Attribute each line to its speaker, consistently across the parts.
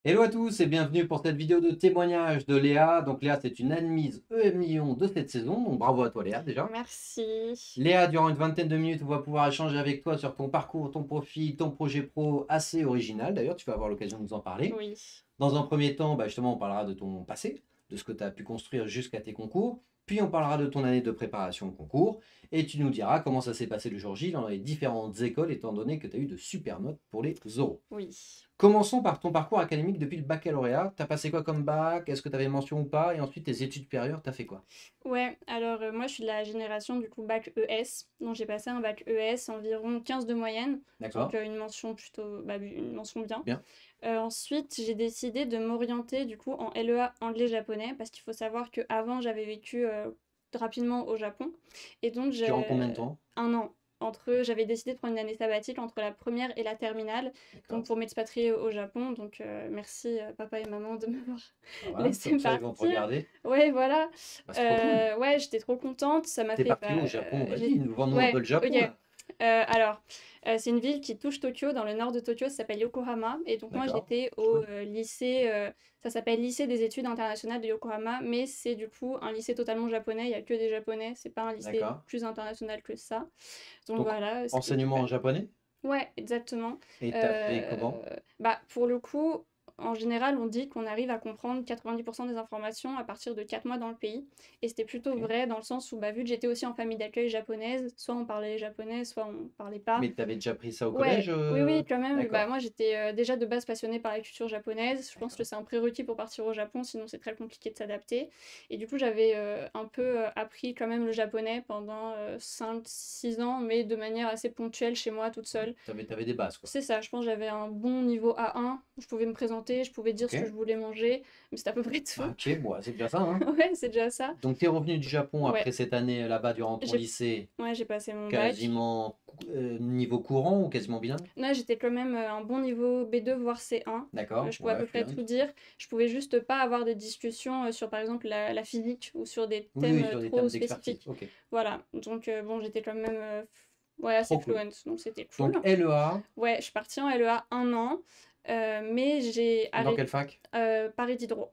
Speaker 1: Hello à tous et bienvenue pour cette vidéo de témoignage de Léa. Donc Léa, c'est une admise EM de cette saison, donc bravo à toi Léa déjà.
Speaker 2: Merci.
Speaker 1: Léa, durant une vingtaine de minutes, on va pouvoir échanger avec toi sur ton parcours, ton profil, ton projet pro assez original. D'ailleurs, tu vas avoir l'occasion de nous en parler.
Speaker 2: Oui.
Speaker 1: Dans un premier temps, justement, on parlera de ton passé, de ce que tu as pu construire jusqu'à tes concours. Puis on parlera de ton année de préparation au concours. Et tu nous diras comment ça s'est passé le jour J dans les différentes écoles, étant donné que tu as eu de super notes pour les oraux.
Speaker 2: Oui.
Speaker 1: Commençons par ton parcours académique depuis le baccalauréat. Tu as passé quoi comme bac? Est-ce que tu avais mention ou pas? Et ensuite, tes études supérieures, tu as fait quoi?
Speaker 2: Ouais, alors moi je suis de la génération du coup bac ES. Donc j'ai passé un bac ES environ 15 de moyenne. Donc
Speaker 1: D'accord?
Speaker 2: une mention plutôt, une mention bien.
Speaker 1: Bien.
Speaker 2: Ensuite j'ai décidé de m'orienter du coup en LEA anglais-japonais parce qu'il faut savoir qu'avant j'avais vécu rapidement au Japon. Et donc
Speaker 1: Durant
Speaker 2: j'ai
Speaker 1: combien de temps?
Speaker 2: un an. J'avais décidé de prendre une année sabbatique entre la première et la terminale, donc
Speaker 1: D'accord.
Speaker 2: pour m'expatrier au Japon. Donc merci papa et maman de m'avoir
Speaker 1: Bah voilà,
Speaker 2: laissé
Speaker 1: comme ça, ils vont te
Speaker 2: partir.
Speaker 1: regarder.
Speaker 2: Ouais, voilà.
Speaker 1: Bah, c'est trop cool.
Speaker 2: Ouais, j'étais trop contente. Ça m'a
Speaker 1: T'es
Speaker 2: fait.
Speaker 1: parti où au Japon? Vas-y,
Speaker 2: J'ai...
Speaker 1: vends-nous un peu
Speaker 2: Ouais,
Speaker 1: le
Speaker 2: ok.
Speaker 1: Japon, là.
Speaker 2: Alors, c'est une ville qui touche Tokyo, dans le nord de Tokyo, ça s'appelle Yokohama. Et donc, moi,
Speaker 1: D'accord.
Speaker 2: j'étais au
Speaker 1: Chouette.
Speaker 2: lycée, ça s'appelle Lycée des études internationales de Yokohama, mais c'est du coup un lycée totalement japonais. Il n'y a que des japonais, c'est pas un lycée
Speaker 1: D'accord.
Speaker 2: plus international que ça. Donc,
Speaker 1: Donc,
Speaker 2: voilà, c'était
Speaker 1: enseignement en
Speaker 2: super.
Speaker 1: japonais?
Speaker 2: Ouais, exactement.
Speaker 1: Et t'as fait
Speaker 2: Euh,
Speaker 1: comment?
Speaker 2: Pour le coup, en général, on dit qu'on arrive à comprendre 90% des informations à partir de 4 mois dans le pays. Et c'était plutôt
Speaker 1: Ok.
Speaker 2: vrai dans le sens où, vu que j'étais aussi en famille d'accueil japonaise, soit on parlait japonais, soit on parlait pas.
Speaker 1: Mais t'avais déjà pris ça au collège?
Speaker 2: Ouais, oui, oui, quand même.
Speaker 1: D'accord.
Speaker 2: Moi, j'étais déjà de base passionnée par la culture japonaise. Je pense que
Speaker 1: D'accord.
Speaker 2: c'est un prérequis pour partir au Japon, sinon c'est très compliqué de s'adapter. Et du coup, j'avais un peu appris quand même le japonais pendant 5-6 ans, mais de manière assez ponctuelle chez moi, toute
Speaker 1: Ouais.
Speaker 2: seule.
Speaker 1: T'avais des bases, quoi.
Speaker 2: C'est ça, je pense que j'avais un bon niveau A1. Je pouvais me présenter, je pouvais dire
Speaker 1: Ok.
Speaker 2: ce que je voulais manger, mais c'était à peu près tout.
Speaker 1: Ok, bon, c'est déjà ça, hein.
Speaker 2: Ouais, c'est déjà ça.
Speaker 1: Donc, tu es revenu du Japon
Speaker 2: Ouais,
Speaker 1: après cette année là-bas durant ton
Speaker 2: j'ai
Speaker 1: lycée,
Speaker 2: ouais, j'ai passé mon bac.
Speaker 1: quasiment niveau courant ou quasiment bilingue?
Speaker 2: Là, j'étais quand même un bon niveau B2, voire C1.
Speaker 1: D'accord,
Speaker 2: Je pouvais à
Speaker 1: ouais,
Speaker 2: peu près tout
Speaker 1: fluent.
Speaker 2: dire. Je pouvais juste pas avoir des discussions sur, par exemple, la physique ou sur des
Speaker 1: Oui,
Speaker 2: thèmes
Speaker 1: oui, sur des
Speaker 2: trop
Speaker 1: thèmes d'expertise.
Speaker 2: spécifiques.
Speaker 1: Ok,
Speaker 2: Voilà, donc bon, j'étais quand même ouais, assez
Speaker 1: trop cool.
Speaker 2: fluent, donc c'était
Speaker 1: Donc
Speaker 2: cool.
Speaker 1: LEA,
Speaker 2: Ouais, je suis partie en LEA un an, mais j'ai
Speaker 1: dans
Speaker 2: arrêté
Speaker 1: quelle fac?
Speaker 2: Paris Diderot.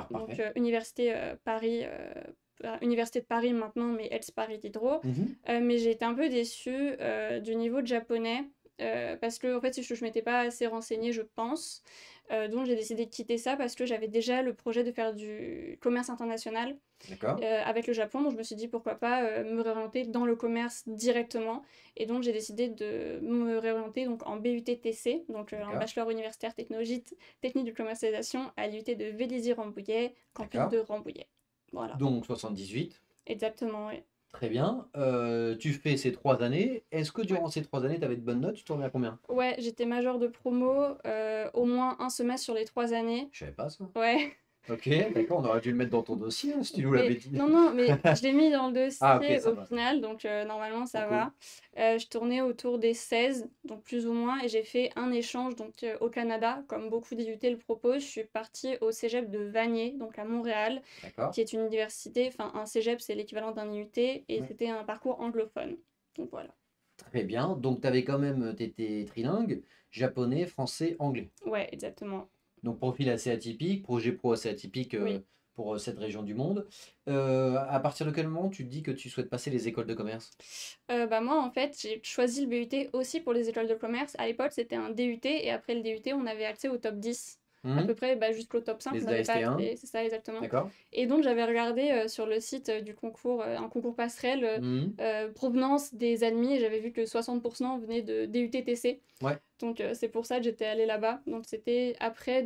Speaker 2: Donc
Speaker 1: Parfait.
Speaker 2: université Paris, université de Paris maintenant, mais elle c'est Paris Diderot.
Speaker 1: Mhm.
Speaker 2: Mais j'ai été un peu déçue du niveau de japonais. Parce que en fait je m'étais pas assez renseignée je pense. Donc j'ai décidé de quitter ça parce que j'avais déjà le projet de faire du commerce international
Speaker 1: D'accord,
Speaker 2: avec le Japon. Donc je me suis dit pourquoi pas me réorienter dans le commerce directement. Et donc j'ai décidé de me réorienter donc en BUT-TC, donc un
Speaker 1: d'accord,
Speaker 2: bachelor universitaire technique de commercialisation à l'UT de Vélizy-Rambouillet, campus
Speaker 1: d'accord.
Speaker 2: de Rambouillet. Voilà,
Speaker 1: Donc 78,
Speaker 2: exactement, ouais.
Speaker 1: très bien. Tu fais ces 3 années. Est-ce que
Speaker 2: Ouais,
Speaker 1: durant ces 3 années, tu avais de bonnes notes? Tu tournais à combien?
Speaker 2: ouais, j'étais majeure de promo, au moins un semestre sur les 3 années.
Speaker 1: Je savais pas ça.
Speaker 2: Ouais,
Speaker 1: Ok, d'accord, on aurait dû le mettre dans ton dossier hein, si tu nous
Speaker 2: mais
Speaker 1: l'avais dit.
Speaker 2: non, non, mais je l'ai mis dans le
Speaker 1: Ah, ok,
Speaker 2: dossier
Speaker 1: ça
Speaker 2: au
Speaker 1: va.
Speaker 2: final, donc normalement
Speaker 1: Trop
Speaker 2: ça
Speaker 1: cool.
Speaker 2: va. Je tournais autour des 16, donc plus ou moins, et j'ai fait un échange donc au Canada, comme beaucoup d'IUT le proposent. Je suis partie au cégep de Vanier, donc à Montréal,
Speaker 1: D'accord.
Speaker 2: qui est une université, enfin un cégep c'est l'équivalent d'un IUT, et
Speaker 1: Ouais.
Speaker 2: c'était un parcours anglophone. Donc voilà.
Speaker 1: Très bien. Donc, tu avais quand même, tu étais trilingue, japonais, français, anglais.
Speaker 2: Ouais, exactement.
Speaker 1: Donc, profil assez atypique, projet pro assez atypique
Speaker 2: Oui.
Speaker 1: pour cette région du monde. À partir de quel moment tu te dis que tu souhaites passer les écoles de commerce?
Speaker 2: Moi, en fait, j'ai choisi le BUT aussi pour les écoles de commerce. À l'époque, c'était un DUT et après le DUT, on avait accès au top 10. À peu
Speaker 1: Mhm.
Speaker 2: près jusqu'au top 5, on
Speaker 1: Les
Speaker 2: n'avait pas
Speaker 1: AST1,
Speaker 2: accès, c'est ça exactement.
Speaker 1: d'accord?
Speaker 2: Et donc, j'avais regardé sur le site du concours, un concours passerelle,
Speaker 1: Mhm.
Speaker 2: provenance des admis, et j'avais vu que 60% venaient de DUT-TC.
Speaker 1: Ouais.
Speaker 2: Donc, c'est pour ça que j'étais allée là-bas. Donc, c'était après,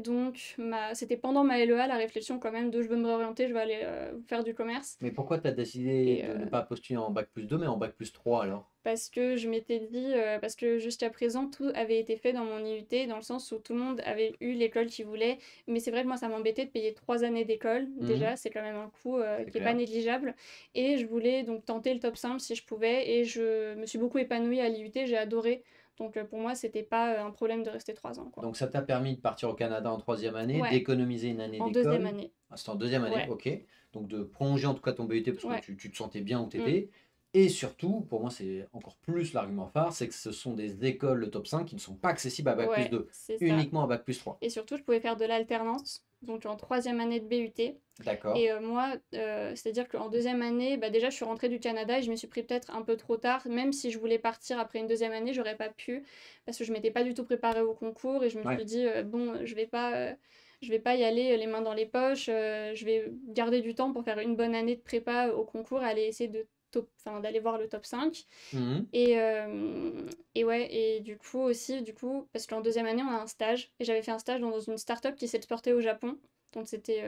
Speaker 2: c'était pendant ma LEA, la réflexion quand même de je veux me réorienter, je vais aller faire du commerce.
Speaker 1: Mais pourquoi tu as décidé
Speaker 2: Et
Speaker 1: de ne pas postuler en bac+2 mais en bac+3 alors?
Speaker 2: parce que je m'étais dit, parce que jusqu'à présent, tout avait été fait dans mon IUT, dans le sens où tout le monde avait eu l'école qu'il voulait. Mais c'est vrai que moi, ça m'embêtait de payer 3 années d'école.
Speaker 1: Mhm.
Speaker 2: Déjà, c'est quand même un coût
Speaker 1: C'est
Speaker 2: qui est pas
Speaker 1: clair.
Speaker 2: négligeable. Et je voulais donc tenter le top 5 si je pouvais. Et je me suis beaucoup épanouie à l'IUT, j'ai adoré. Donc pour moi, c'était pas un problème de rester 3 ans, quoi.
Speaker 1: Donc ça t'a permis de partir au Canada en troisième année,
Speaker 2: Ouais,
Speaker 1: d'économiser une année
Speaker 2: en deuxième
Speaker 1: d'école.
Speaker 2: année.
Speaker 1: Ah, c'était en deuxième année,
Speaker 2: Ouais,
Speaker 1: ok. Donc de prolonger en tout cas ton BUT parce que
Speaker 2: ouais.
Speaker 1: tu te sentais bien où tu
Speaker 2: Mm.
Speaker 1: étais. Et surtout, pour moi, c'est encore plus l'argument phare, c'est que ce sont des écoles, le top 5, qui ne sont pas accessibles à bac plus
Speaker 2: Ouais,
Speaker 1: 2,
Speaker 2: c'est ça.
Speaker 1: uniquement à bac plus 3.
Speaker 2: Et surtout, je pouvais faire de l'alternance, donc en troisième année de BUT.
Speaker 1: D'accord.
Speaker 2: Et moi, c'est-à-dire qu'en deuxième année, bah déjà, je suis rentrée du Canada et je me suis pris peut-être un peu trop tard. Même si je voulais partir après une deuxième année, j'aurais pas pu parce que je m'étais pas du tout préparée au concours et je me suis
Speaker 1: Ouais.
Speaker 2: dit, bon, je vais pas y aller les mains dans les poches. Je vais garder du temps pour faire une bonne année de prépa au concours et aller essayer d'aller voir le top 5.
Speaker 1: Mhm.
Speaker 2: Et ouais, et du coup aussi, parce qu'en deuxième année, on a un stage. Et j'avais fait un stage dans une start-up qui s'exportait au Japon. Donc c'était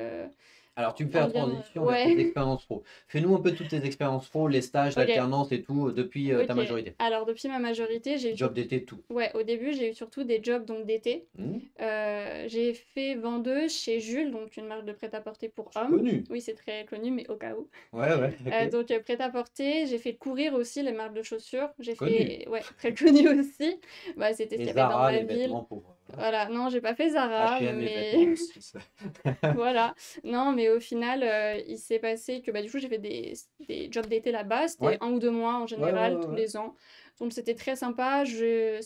Speaker 1: Alors, tu me fais la
Speaker 2: en lien.
Speaker 1: transition vers tes
Speaker 2: Ouais,
Speaker 1: expériences pro. Fais-nous un peu toutes tes expériences pro, les stages,
Speaker 2: ok,
Speaker 1: l'alternance et tout, depuis ta
Speaker 2: ok.
Speaker 1: majorité.
Speaker 2: Alors depuis ma majorité, j'ai eu
Speaker 1: Job
Speaker 2: surtout.
Speaker 1: d'été, tout.
Speaker 2: Ouais, au début, j'ai eu surtout des jobs donc d'été.
Speaker 1: Mhm.
Speaker 2: J'ai fait vendeuse chez Jules, donc une marque de prêt-à-porter pour
Speaker 1: C'est
Speaker 2: hommes.
Speaker 1: connu.
Speaker 2: Oui, c'est très connu, mais au cas où.
Speaker 1: Ouais, ouais, ok.
Speaker 2: Donc prêt-à-porter, j'ai fait courir aussi les marques de chaussures. J'ai
Speaker 1: Connu.
Speaker 2: fait, ouais, très connu aussi. Bah, c'était ce
Speaker 1: Et
Speaker 2: qu'il y avait dans
Speaker 1: Zara,
Speaker 2: ma
Speaker 1: les
Speaker 2: ville.
Speaker 1: vêtements pour voilà.
Speaker 2: Voilà, non, j'ai pas fait Zara,
Speaker 1: H&M, les
Speaker 2: mais
Speaker 1: vêtements aussi.
Speaker 2: voilà. Non, mais au final, il s'est passé que bah, du coup, j'ai fait des jobs d'été là-bas. C'était
Speaker 1: Ouais,
Speaker 2: 1 ou 2 mois en
Speaker 1: ouais, ouais,
Speaker 2: général,
Speaker 1: ouais,
Speaker 2: tous
Speaker 1: ouais.
Speaker 2: les ans. Donc c'était très sympa. J'ai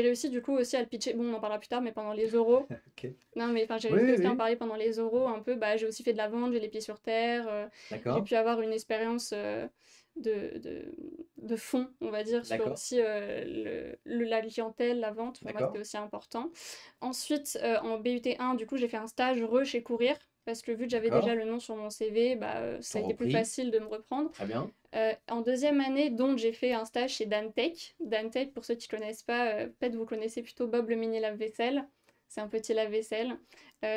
Speaker 2: réussi du coup aussi à le pitcher. Bon, on en parlera plus tard, mais pendant les oraux.
Speaker 1: Ok.
Speaker 2: Non, mais enfin, j'ai
Speaker 1: Oui,
Speaker 2: réussi
Speaker 1: oui,
Speaker 2: aussi à en
Speaker 1: oui.
Speaker 2: parler pendant les oraux un peu. Bah, j'ai aussi fait de la vente, j'ai les pieds sur terre. J'ai
Speaker 1: D'accord,
Speaker 2: pu avoir une expérience de, de, de fond, on va dire, sur
Speaker 1: d'accord,
Speaker 2: aussi la clientèle, la vente. Pour moi, c'était
Speaker 1: d'accord.
Speaker 2: aussi important. Ensuite, en BUT1, du coup, j'ai fait un stage chez Courir. Parce que vu que j'avais déjà
Speaker 1: D'accord.
Speaker 2: le nom sur mon CV, bah,
Speaker 1: Ils
Speaker 2: ça a
Speaker 1: t'ont
Speaker 2: été plus
Speaker 1: repris.
Speaker 2: facile de me reprendre.
Speaker 1: Très bien.
Speaker 2: En deuxième année, donc, j'ai fait un stage chez Dantec. Dantec, pour ceux qui ne connaissent pas, peut-être vous connaissez plutôt Bob le mini lave-vaisselle. C'est un petit lave-vaisselle.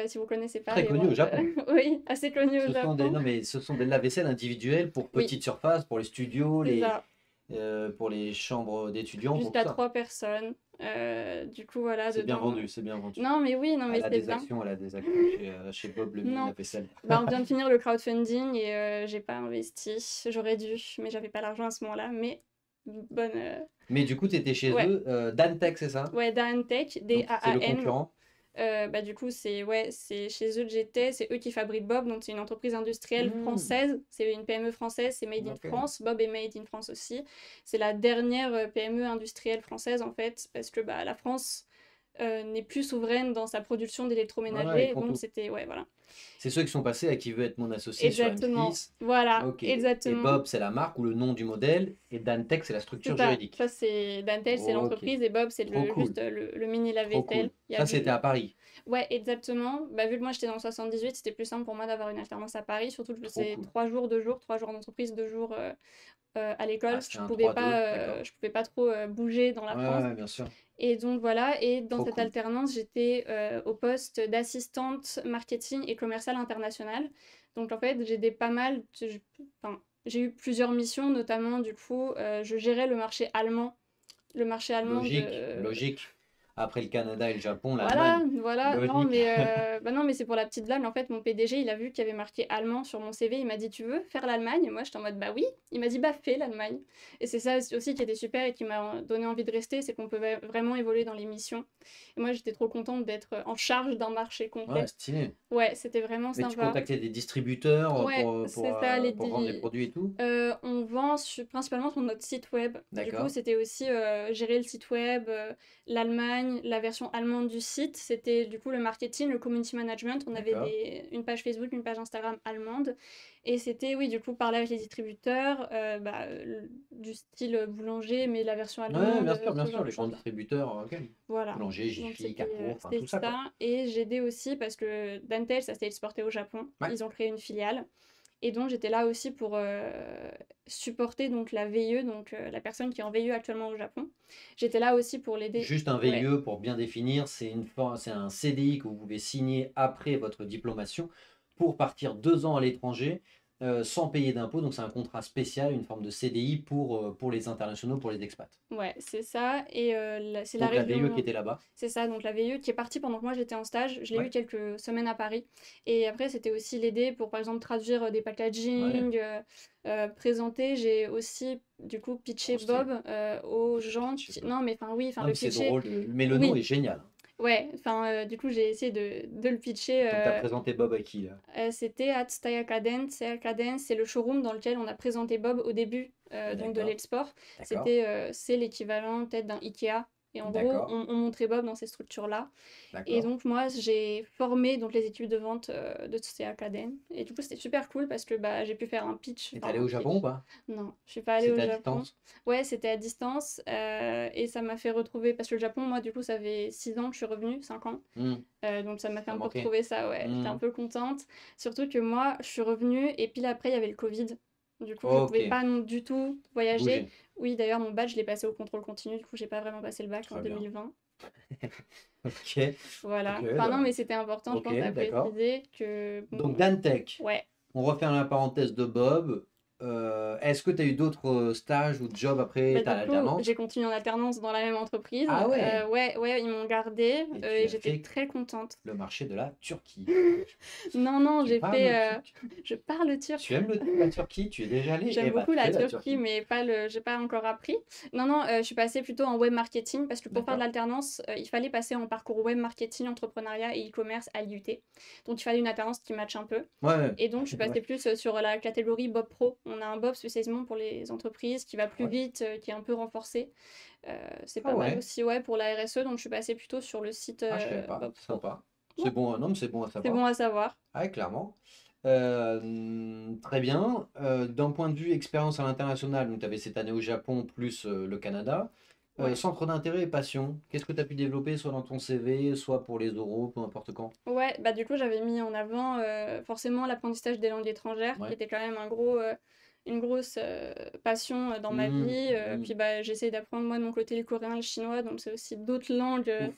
Speaker 2: Si vous connaissez pas,
Speaker 1: Très
Speaker 2: allez
Speaker 1: connu
Speaker 2: voir.
Speaker 1: au Japon.
Speaker 2: Oui, assez connu au
Speaker 1: Ce sont des,
Speaker 2: Japon.
Speaker 1: non, mais ce sont des lave-vaisselle individuels pour
Speaker 2: Oui,
Speaker 1: petites surfaces, pour les studios,
Speaker 2: c'est ça.
Speaker 1: pour les chambres d'étudiants, pour tout
Speaker 2: Jusqu'à
Speaker 1: ça.
Speaker 2: 3 personnes. Du coup, voilà,
Speaker 1: C'est bien
Speaker 2: dedans.
Speaker 1: vendu, c'est bien vendu.
Speaker 2: Non, mais oui, non, mais c'est bien.
Speaker 1: Elle a des actions chez Bob le mini
Speaker 2: Non.
Speaker 1: lave-vaisselle.
Speaker 2: Bah, on vient de finir le crowdfunding et j'ai pas investi. J'aurais dû, mais j'avais pas l'argent à ce moment-là. Mais bonne.
Speaker 1: Mais du coup, tu étais chez
Speaker 2: Ouais,
Speaker 1: eux, Dantec, c'est ça?
Speaker 2: ouais, Dantec,
Speaker 1: Donc, c'est le
Speaker 2: Daan.
Speaker 1: concurrent.
Speaker 2: Bah, du coup, c'est chez eux que j'étais, c'est eux qui fabriquent Bob, donc c'est une entreprise industrielle
Speaker 1: Hmm,
Speaker 2: française, c'est une PME française, c'est Made in
Speaker 1: ok.
Speaker 2: France, Bob est Made in France aussi. C'est la dernière PME industrielle française en fait, parce que bah, la France n'est plus souveraine dans sa production
Speaker 1: Ouais, ouais, ils
Speaker 2: d'électroménager,
Speaker 1: font
Speaker 2: donc
Speaker 1: tout.
Speaker 2: c'était, ouais, voilà.
Speaker 1: C'est ceux qui sont passés à Qui veut être mon associé sur
Speaker 2: Exactement,
Speaker 1: M6.
Speaker 2: voilà,
Speaker 1: Ok. Et
Speaker 2: exactement.
Speaker 1: Bob, c'est la marque ou le nom du modèle. Et Dantec, c'est la
Speaker 2: C'est
Speaker 1: structure
Speaker 2: ça, ça
Speaker 1: juridique.
Speaker 2: c'est Dantel, c'est
Speaker 1: Ok.
Speaker 2: l'entreprise, et Bob, c'est
Speaker 1: Trop cool.
Speaker 2: juste le mini
Speaker 1: Trop
Speaker 2: lave-vaisselle.
Speaker 1: cool.
Speaker 2: Il y a
Speaker 1: Ça, c'était à Paris.
Speaker 2: Ouais, exactement. Bah, vu que moi j'étais dans le 78, c'était plus simple pour moi d'avoir une alternance à Paris, surtout que
Speaker 1: Trop
Speaker 2: c'est
Speaker 1: cool.
Speaker 2: 3 jours, 2 jours, 3 jours d'entreprise, 2 jours à
Speaker 1: Ah,
Speaker 2: l'école.
Speaker 1: c'était un 3-2. D'accord.
Speaker 2: Je pouvais pas trop bouger dans la
Speaker 1: Ouais,
Speaker 2: France.
Speaker 1: ouais, bien sûr.
Speaker 2: Et donc voilà, et dans
Speaker 1: Trop
Speaker 2: cette
Speaker 1: cool.
Speaker 2: alternance, j'étais au poste d'assistante marketing et commercial international. Donc en fait, enfin, j'ai eu plusieurs missions, notamment du coup, je gérais le marché allemand
Speaker 1: Logique.
Speaker 2: de,
Speaker 1: Logique. Après le Canada et le Japon,
Speaker 2: voilà,
Speaker 1: l'Allemagne.
Speaker 2: voilà. Non,
Speaker 1: Logique.
Speaker 2: mais bah non, mais c'est pour la petite blague. En fait, mon PDG, il a vu qu'il y avait marqué allemand sur mon CV. Il m'a dit, tu veux faire l'Allemagne? Et moi, j'étais en mode, bah oui. Il m'a dit, bah fais l'Allemagne. Et c'est ça aussi qui était super et qui m'a donné envie de rester, c'est qu'on pouvait vraiment évoluer dans les missions. Et moi, j'étais trop contente d'être en charge d'un marché
Speaker 1: Ouais,
Speaker 2: complet.
Speaker 1: stylé.
Speaker 2: Ouais, c'était vraiment
Speaker 1: Mais tu
Speaker 2: sympa.
Speaker 1: contactais des distributeurs
Speaker 2: Ouais, c'est ça,
Speaker 1: pour vendre les produits et tout?
Speaker 2: On vend principalement sur notre site web. Du coup,
Speaker 1: D'accord.
Speaker 2: c'était aussi gérer le site web, l'Allemagne, la version allemande du site. C'était du coup le marketing, le community management. On avait
Speaker 1: D'accord.
Speaker 2: une page Facebook, une page Instagram allemande. Et c'était, oui, du coup, parler avec les distributeurs, du style boulanger, mais la version
Speaker 1: Ouais,
Speaker 2: allemande,
Speaker 1: bien
Speaker 2: ce genre
Speaker 1: sûr,
Speaker 2: de
Speaker 1: les grands
Speaker 2: choses-là.
Speaker 1: distributeurs, ok.
Speaker 2: Voilà.
Speaker 1: Boulanger,
Speaker 2: Donc
Speaker 1: Jiffy, Carrefour, enfin
Speaker 2: c'était
Speaker 1: tout ça, quoi.
Speaker 2: ça. Et j'aidais aussi parce que Dantel, ça s'est exporté au Japon.
Speaker 1: Ouais.
Speaker 2: Ils ont créé une filiale. Et donc j'étais là aussi pour supporter donc la VIE, donc la personne qui est en VIE actuellement au Japon. J'étais là aussi pour l'aider.
Speaker 1: Juste un
Speaker 2: Ouais,
Speaker 1: VIE pour bien définir, c'est un CDI que vous pouvez signer après votre diplomation pour partir 2 ans à l'étranger sans payer d'impôts. Donc c'est un contrat spécial, une forme de CDI pour les internationaux, pour les expats.
Speaker 2: ouais, c'est ça. Et c'est la
Speaker 1: Donc la VIE qui
Speaker 2: région.
Speaker 1: était là-bas.
Speaker 2: C'est ça, donc la VIE qui est partie pendant que moi j'étais en stage. Je l'ai eu
Speaker 1: Ouais,
Speaker 2: quelques semaines à Paris. Et après, c'était aussi l'aider pour, par exemple, traduire des
Speaker 1: ouais,
Speaker 2: packaging, présenter. J'ai aussi, du coup, pitché
Speaker 1: trop stylé.
Speaker 2: Bob aux
Speaker 1: J'ai
Speaker 2: gens
Speaker 1: pitché
Speaker 2: qui.
Speaker 1: Bob.
Speaker 2: Non, mais enfin, oui, enfin,
Speaker 1: Non,
Speaker 2: le
Speaker 1: mais c'est
Speaker 2: pitcher.
Speaker 1: drôle, mais le nom est
Speaker 2: Oui,
Speaker 1: génial.
Speaker 2: ouais, enfin, du coup, j'ai essayé de le pitcher.
Speaker 1: Donc tu as présenté Bob à qui là?
Speaker 2: C'était à Tsutaya Cadence. Tsutaya Cadence, c'est le showroom dans lequel on a présenté Bob au début donc de
Speaker 1: D'accord,
Speaker 2: l'e-sport.
Speaker 1: d'accord,
Speaker 2: C'est l'équivalent peut-être d'un Ikea. Et en gros,
Speaker 1: d'accord,
Speaker 2: on montrait Bob dans ces structures-là. Et
Speaker 1: d'accord.
Speaker 2: donc moi, j'ai formé donc les équipes de vente de CA Academy. Et du coup, c'était super cool parce que bah, j'ai pu faire un pitch.
Speaker 1: Et t'es
Speaker 2: Enfin,
Speaker 1: allé
Speaker 2: un
Speaker 1: au Japon ou
Speaker 2: pitch.
Speaker 1: pas?
Speaker 2: Non, je suis pas allée au
Speaker 1: C'était à
Speaker 2: Japon.
Speaker 1: distance?
Speaker 2: Ouais, c'était à distance. Et ça m'a fait retrouver. Parce que le Japon, moi, du coup, ça fait 6 ans que je suis revenue, 5 ans.
Speaker 1: Hmm,
Speaker 2: Donc ça m'a fait
Speaker 1: ça
Speaker 2: un peu
Speaker 1: manquait.
Speaker 2: retrouver ça, ouais. J'étais un
Speaker 1: Hmm,
Speaker 2: peu contente. Surtout que moi, je suis revenue et pile après, il y avait le Covid. Du coup, je
Speaker 1: ok,
Speaker 2: pouvais pas non du tout voyager.
Speaker 1: bouger.
Speaker 2: Oui, d'ailleurs, mon badge, je l'ai passé au contrôle continu. Du coup, j'ai pas vraiment passé le bac en
Speaker 1: Très bien.
Speaker 2: 2020.
Speaker 1: Ok, ok,
Speaker 2: Voilà. Enfin, non,
Speaker 1: bah,
Speaker 2: mais c'était important, je
Speaker 1: ok,
Speaker 2: pense, à
Speaker 1: d'accord.
Speaker 2: préciser que,
Speaker 1: Donc,
Speaker 2: bon,
Speaker 1: Dantech,
Speaker 2: ouais.
Speaker 1: on referme la parenthèse de Bob. Est-ce que tu as eu d'autres stages ou jobs après
Speaker 2: Bah,
Speaker 1: ta
Speaker 2: du coup, j'ai
Speaker 1: alternance?
Speaker 2: continué en alternance dans la même entreprise.
Speaker 1: Ah ouais,
Speaker 2: Ouais, ouais, ils m'ont gardée
Speaker 1: et tu
Speaker 2: et
Speaker 1: as
Speaker 2: j'étais
Speaker 1: fait
Speaker 2: très contente.
Speaker 1: le marché de la Turquie.
Speaker 2: Non, non,
Speaker 1: Tu
Speaker 2: j'ai
Speaker 1: parles
Speaker 2: fait.
Speaker 1: turc?
Speaker 2: Je parle turc.
Speaker 1: Tu aimes la Turquie? Tu es déjà allé?
Speaker 2: J'aime
Speaker 1: Eh bah,
Speaker 2: beaucoup la
Speaker 1: fais la
Speaker 2: Turquie,
Speaker 1: Turquie.
Speaker 2: mais pas le... j'ai pas encore appris. Non, non, je suis passée plutôt en web marketing parce que pour faire de
Speaker 1: D'accord.
Speaker 2: l'alternance, il fallait passer en parcours web marketing, entrepreneuriat et e-commerce à l'IUT. Donc il fallait une alternance qui matche un peu.
Speaker 1: Ouais,
Speaker 2: Et donc je suis
Speaker 1: ouais,
Speaker 2: passée plus sur la catégorie Bob Pro. On a un Bob spécialement pour les entreprises qui va plus
Speaker 1: ouais.
Speaker 2: vite, qui est un peu renforcé. C'est
Speaker 1: Ah
Speaker 2: pas mal
Speaker 1: ouais.
Speaker 2: aussi, ouais, pour la RSE. Donc je suis passée plutôt sur le site
Speaker 1: Ah, je savais pas.
Speaker 2: Bob Pro.
Speaker 1: Sympa.
Speaker 2: Ouais,
Speaker 1: C'est bon, non, mais c'est bon à
Speaker 2: c'est
Speaker 1: savoir.
Speaker 2: bon à savoir.
Speaker 1: Ah, ouais, clairement. Très bien. D'un point de vue expérience à l'international, donc tu avais cette année au Japon plus le Canada.
Speaker 2: Ouais.
Speaker 1: Centre d'intérêt et passion, qu'est-ce que tu as pu développer soit dans ton CV, soit pour les oraux, peu importe quand?
Speaker 2: Ouais, bah du coup j'avais mis en avant forcément l'apprentissage des langues étrangères, qui
Speaker 1: Ouais.
Speaker 2: était quand même une grosse passion dans ma
Speaker 1: Hmm,
Speaker 2: vie.
Speaker 1: hmm.
Speaker 2: Puis bah j'essaie d'apprendre moi de mon côté le coréen et le chinois, donc c'est aussi d'autres langues.
Speaker 1: Ouf.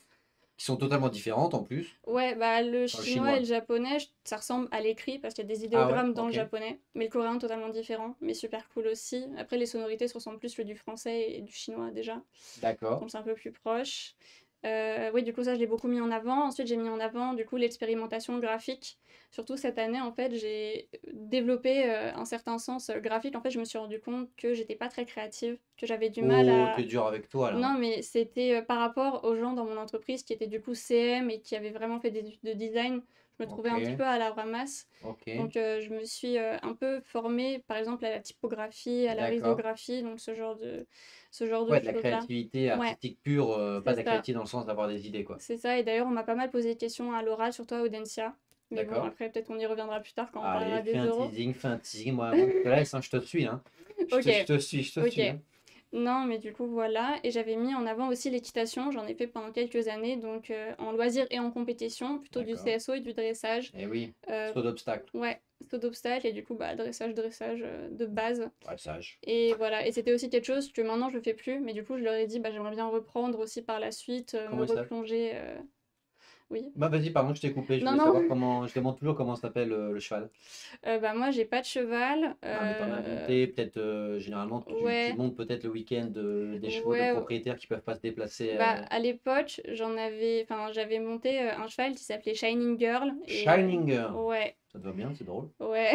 Speaker 1: Qui sont totalement différentes en plus.
Speaker 2: Ouais, bah le
Speaker 1: Dans le
Speaker 2: chinois et le
Speaker 1: chinois.
Speaker 2: japonais, ça ressemble à l'écrit parce qu'il y a des
Speaker 1: Ah ouais,
Speaker 2: idéogrammes dans le
Speaker 1: ok.
Speaker 2: japonais, mais le coréen totalement différent, mais super cool aussi. Après les sonorités se ressemblent plus que du français et du chinois déjà.
Speaker 1: D'accord.
Speaker 2: Donc c'est un peu plus proche. Oui, du coup, ça, je l'ai beaucoup mis en avant. Ensuite, j'ai mis en avant, du coup, l'expérimentation graphique. Surtout cette année, en fait, j'ai développé un certain sens graphique. En fait, je me suis rendu compte que j'étais pas très créative, que j'avais du mal
Speaker 1: Oh,
Speaker 2: à...
Speaker 1: t'es dur avec toi là,
Speaker 2: Non,
Speaker 1: hein.
Speaker 2: mais c'était par rapport aux gens dans mon entreprise qui étaient du coup CM et qui avaient vraiment fait des études de design. Je me trouvais
Speaker 1: Ok,
Speaker 2: un petit peu à la ramasse.
Speaker 1: ok.
Speaker 2: Donc, je me suis un peu formée, par exemple, à la typographie, à la
Speaker 1: D'accord.
Speaker 2: rissographie, donc ce genre de
Speaker 1: Ouais, de la
Speaker 2: choses-là.
Speaker 1: créativité
Speaker 2: Ouais,
Speaker 1: artistique pure, pas
Speaker 2: c'est
Speaker 1: de la
Speaker 2: ça.
Speaker 1: créativité dans le sens d'avoir des idées, quoi.
Speaker 2: C'est ça, et d'ailleurs, on m'a pas mal posé des questions à l'oral, surtout à Audencia. Mais bon,
Speaker 1: D'accord.
Speaker 2: après, peut-être qu'on y reviendra plus tard quand on
Speaker 1: Allez,
Speaker 2: parlera des euros.
Speaker 1: fais un teasing, moi je te laisse, hein, je te suis, hein.
Speaker 2: Ok,
Speaker 1: Je te
Speaker 2: ok.
Speaker 1: suis, hein.
Speaker 2: Non, mais du coup, voilà. Et j'avais mis en avant aussi l'équitation. J'en ai fait pendant quelques années, donc en loisir et en compétition, plutôt du
Speaker 1: D'accord.
Speaker 2: CSO et du dressage.
Speaker 1: Eh oui,
Speaker 2: Euh,
Speaker 1: saut d'obstacle.
Speaker 2: ouais, saut d'obstacle et du coup, bah, dressage de base.
Speaker 1: Ouais, sage.
Speaker 2: Et voilà, et c'était aussi quelque chose que maintenant je fais plus, mais du coup, je leur ai dit, bah, j'aimerais bien reprendre aussi par la suite, me
Speaker 1: Comment il s'appelle?
Speaker 2: replonger. Oui.
Speaker 1: Bah vas-y, pardon, je t'ai coupé, je
Speaker 2: Non,
Speaker 1: voulais
Speaker 2: non,
Speaker 1: savoir comment, je demande toujours comment s'appelle le cheval.
Speaker 2: bah, moi, j'ai pas de cheval.
Speaker 1: Non, mais t'en as monté, peut-être, généralement, tu
Speaker 2: Ouais,
Speaker 1: montes peut-être le week-end des chevaux de
Speaker 2: ouais.
Speaker 1: propriétaires qui peuvent pas se déplacer.
Speaker 2: Bah, à l'époque, enfin, j'avais monté un cheval qui s'appelait Shining Girl. Et
Speaker 1: Shining Girl.
Speaker 2: ouais,
Speaker 1: Ça te va bien, c'est drôle.
Speaker 2: ouais.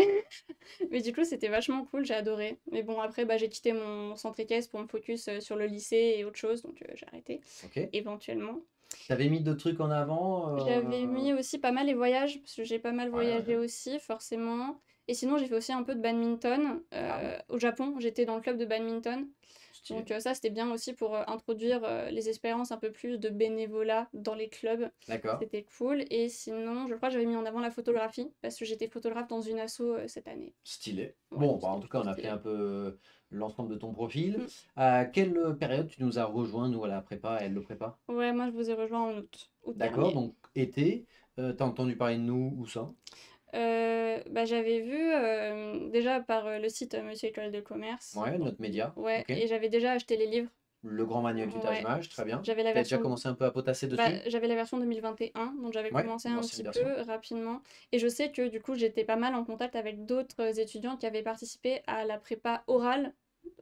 Speaker 2: Mais du coup, c'était vachement cool, j'ai adoré. Mais bon, après, bah, j'ai quitté mon centre équestre pour me focus sur le lycée et autre chose, donc j'ai arrêté,
Speaker 1: Ok.
Speaker 2: éventuellement.
Speaker 1: T'avais mis d'autres trucs en avant
Speaker 2: J'avais mis aussi pas mal les voyages, parce que j'ai pas mal
Speaker 1: Ouais,
Speaker 2: voyagé
Speaker 1: ouais,
Speaker 2: aussi, forcément. Et sinon, j'ai fait aussi un peu de badminton.
Speaker 1: ah ouais,
Speaker 2: Au Japon, j'étais dans le club de badminton.
Speaker 1: stylé.
Speaker 2: Donc ça, c'était bien aussi pour introduire les expériences un peu plus de bénévolat dans les clubs.
Speaker 1: D'accord,
Speaker 2: C'était cool. Et sinon, je crois que j'avais mis en avant la photographie, parce que j'étais photographe dans une asso cette année.
Speaker 1: stylé.
Speaker 2: Ouais,
Speaker 1: Bon, bah, en
Speaker 2: c'était
Speaker 1: tout cas,
Speaker 2: plutôt
Speaker 1: on a fait
Speaker 2: stylé.
Speaker 1: un peu l'ensemble de ton profil.
Speaker 2: Mm.
Speaker 1: À quelle période tu nous as rejoint, nous, à la prépa, elle le prépa?
Speaker 2: Ouais, moi, je vous ai rejoint en août
Speaker 1: D'accord,
Speaker 2: dernier.
Speaker 1: donc été, t'as entendu parler de nous, où ça?
Speaker 2: Bah, j'avais vu déjà par le site Monsieur École de Commerce.
Speaker 1: Ouais,
Speaker 2: Donc,
Speaker 1: notre média,
Speaker 2: ouais,
Speaker 1: ok.
Speaker 2: et j'avais déjà acheté les livres.
Speaker 1: Le grand manuel du Taj
Speaker 2: Ouais,
Speaker 1: Mahal, très bien.
Speaker 2: j'avais la
Speaker 1: T'as déjà
Speaker 2: version,
Speaker 1: commencé un peu à potasser
Speaker 2: bah,
Speaker 1: dessus?
Speaker 2: j'avais la version 2021, donc j'avais
Speaker 1: Ouais,
Speaker 2: commencé un
Speaker 1: l'ancienne
Speaker 2: petit
Speaker 1: version.
Speaker 2: peu rapidement. Et je sais que du coup, j'étais pas mal en contact avec d'autres étudiants qui avaient participé à la prépa oraux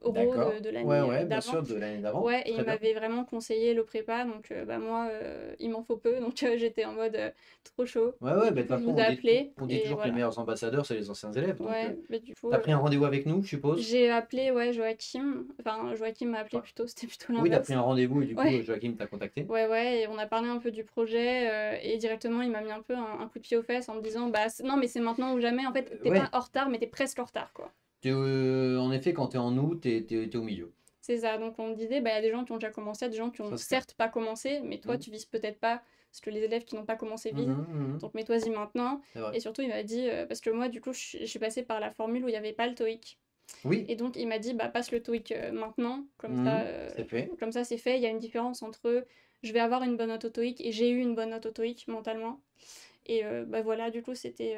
Speaker 1: D'accord.
Speaker 2: de
Speaker 1: Ouais,
Speaker 2: l'année
Speaker 1: ouais, bien
Speaker 2: d'avant.
Speaker 1: sûr, de l'année d'avant.
Speaker 2: Ouais, et
Speaker 1: Très
Speaker 2: ils
Speaker 1: bien.
Speaker 2: m'avaient vraiment conseillé le prépa, donc bah moi, il m'en faut peu, donc j'étais en mode trop chaud.
Speaker 1: Ouais,
Speaker 2: Et
Speaker 1: ouais, bah,
Speaker 2: du
Speaker 1: de
Speaker 2: coup,
Speaker 1: toute
Speaker 2: je
Speaker 1: façon,
Speaker 2: vous ai appelé,
Speaker 1: on dit
Speaker 2: et
Speaker 1: toujours que les
Speaker 2: voilà.
Speaker 1: meilleurs ambassadeurs, c'est les anciens élèves. Donc,
Speaker 2: Ouais, mais du coup,
Speaker 1: t'as pris un rendez-vous avec nous, je suppose?
Speaker 2: j'ai appelé, ouais, Joachim. Enfin, Joachim m'a appelé
Speaker 1: Ouais.
Speaker 2: plutôt, c'était plutôt
Speaker 1: Oui, t'as pris
Speaker 2: l'inverse.
Speaker 1: un rendez-vous et du coup,
Speaker 2: Ouais,
Speaker 1: Joachim t'a contacté.
Speaker 2: ouais, ouais, et on a parlé un peu du projet, et directement, il m'a mis un peu un coup de pied aux fesses en me disant, bah non, mais c'est maintenant ou jamais. En fait, t'es pas
Speaker 1: Ouais,
Speaker 2: en retard, mais t'es presque en retard, quoi.
Speaker 1: En effet, quand tu es en août, tu es au milieu.
Speaker 2: C'est ça, donc on me disait, bah, il y a des gens qui ont déjà commencé, il y a des gens qui ont
Speaker 1: Ça, c'est clair.
Speaker 2: certes pas commencé, mais toi,
Speaker 1: Mhm.
Speaker 2: tu vises peut-être pas ce que les élèves qui n'ont pas commencé visent.
Speaker 1: Mhm, mhm.
Speaker 2: Donc mets-toi-y maintenant.
Speaker 1: C'est vrai.
Speaker 2: Et surtout, il m'a dit, parce que moi, du coup, je suis passée par la formule où il n'y avait pas le TOEIC.
Speaker 1: Oui,
Speaker 2: Et donc, il m'a dit, bah, passe le TOEIC maintenant,
Speaker 1: mhm, c'est fait.
Speaker 2: comme ça c'est fait. Il y a une différence entre je vais avoir une bonne note au TOEIC et j'ai eu une bonne note au TOEIC mentalement. Et bah voilà, du coup, c'était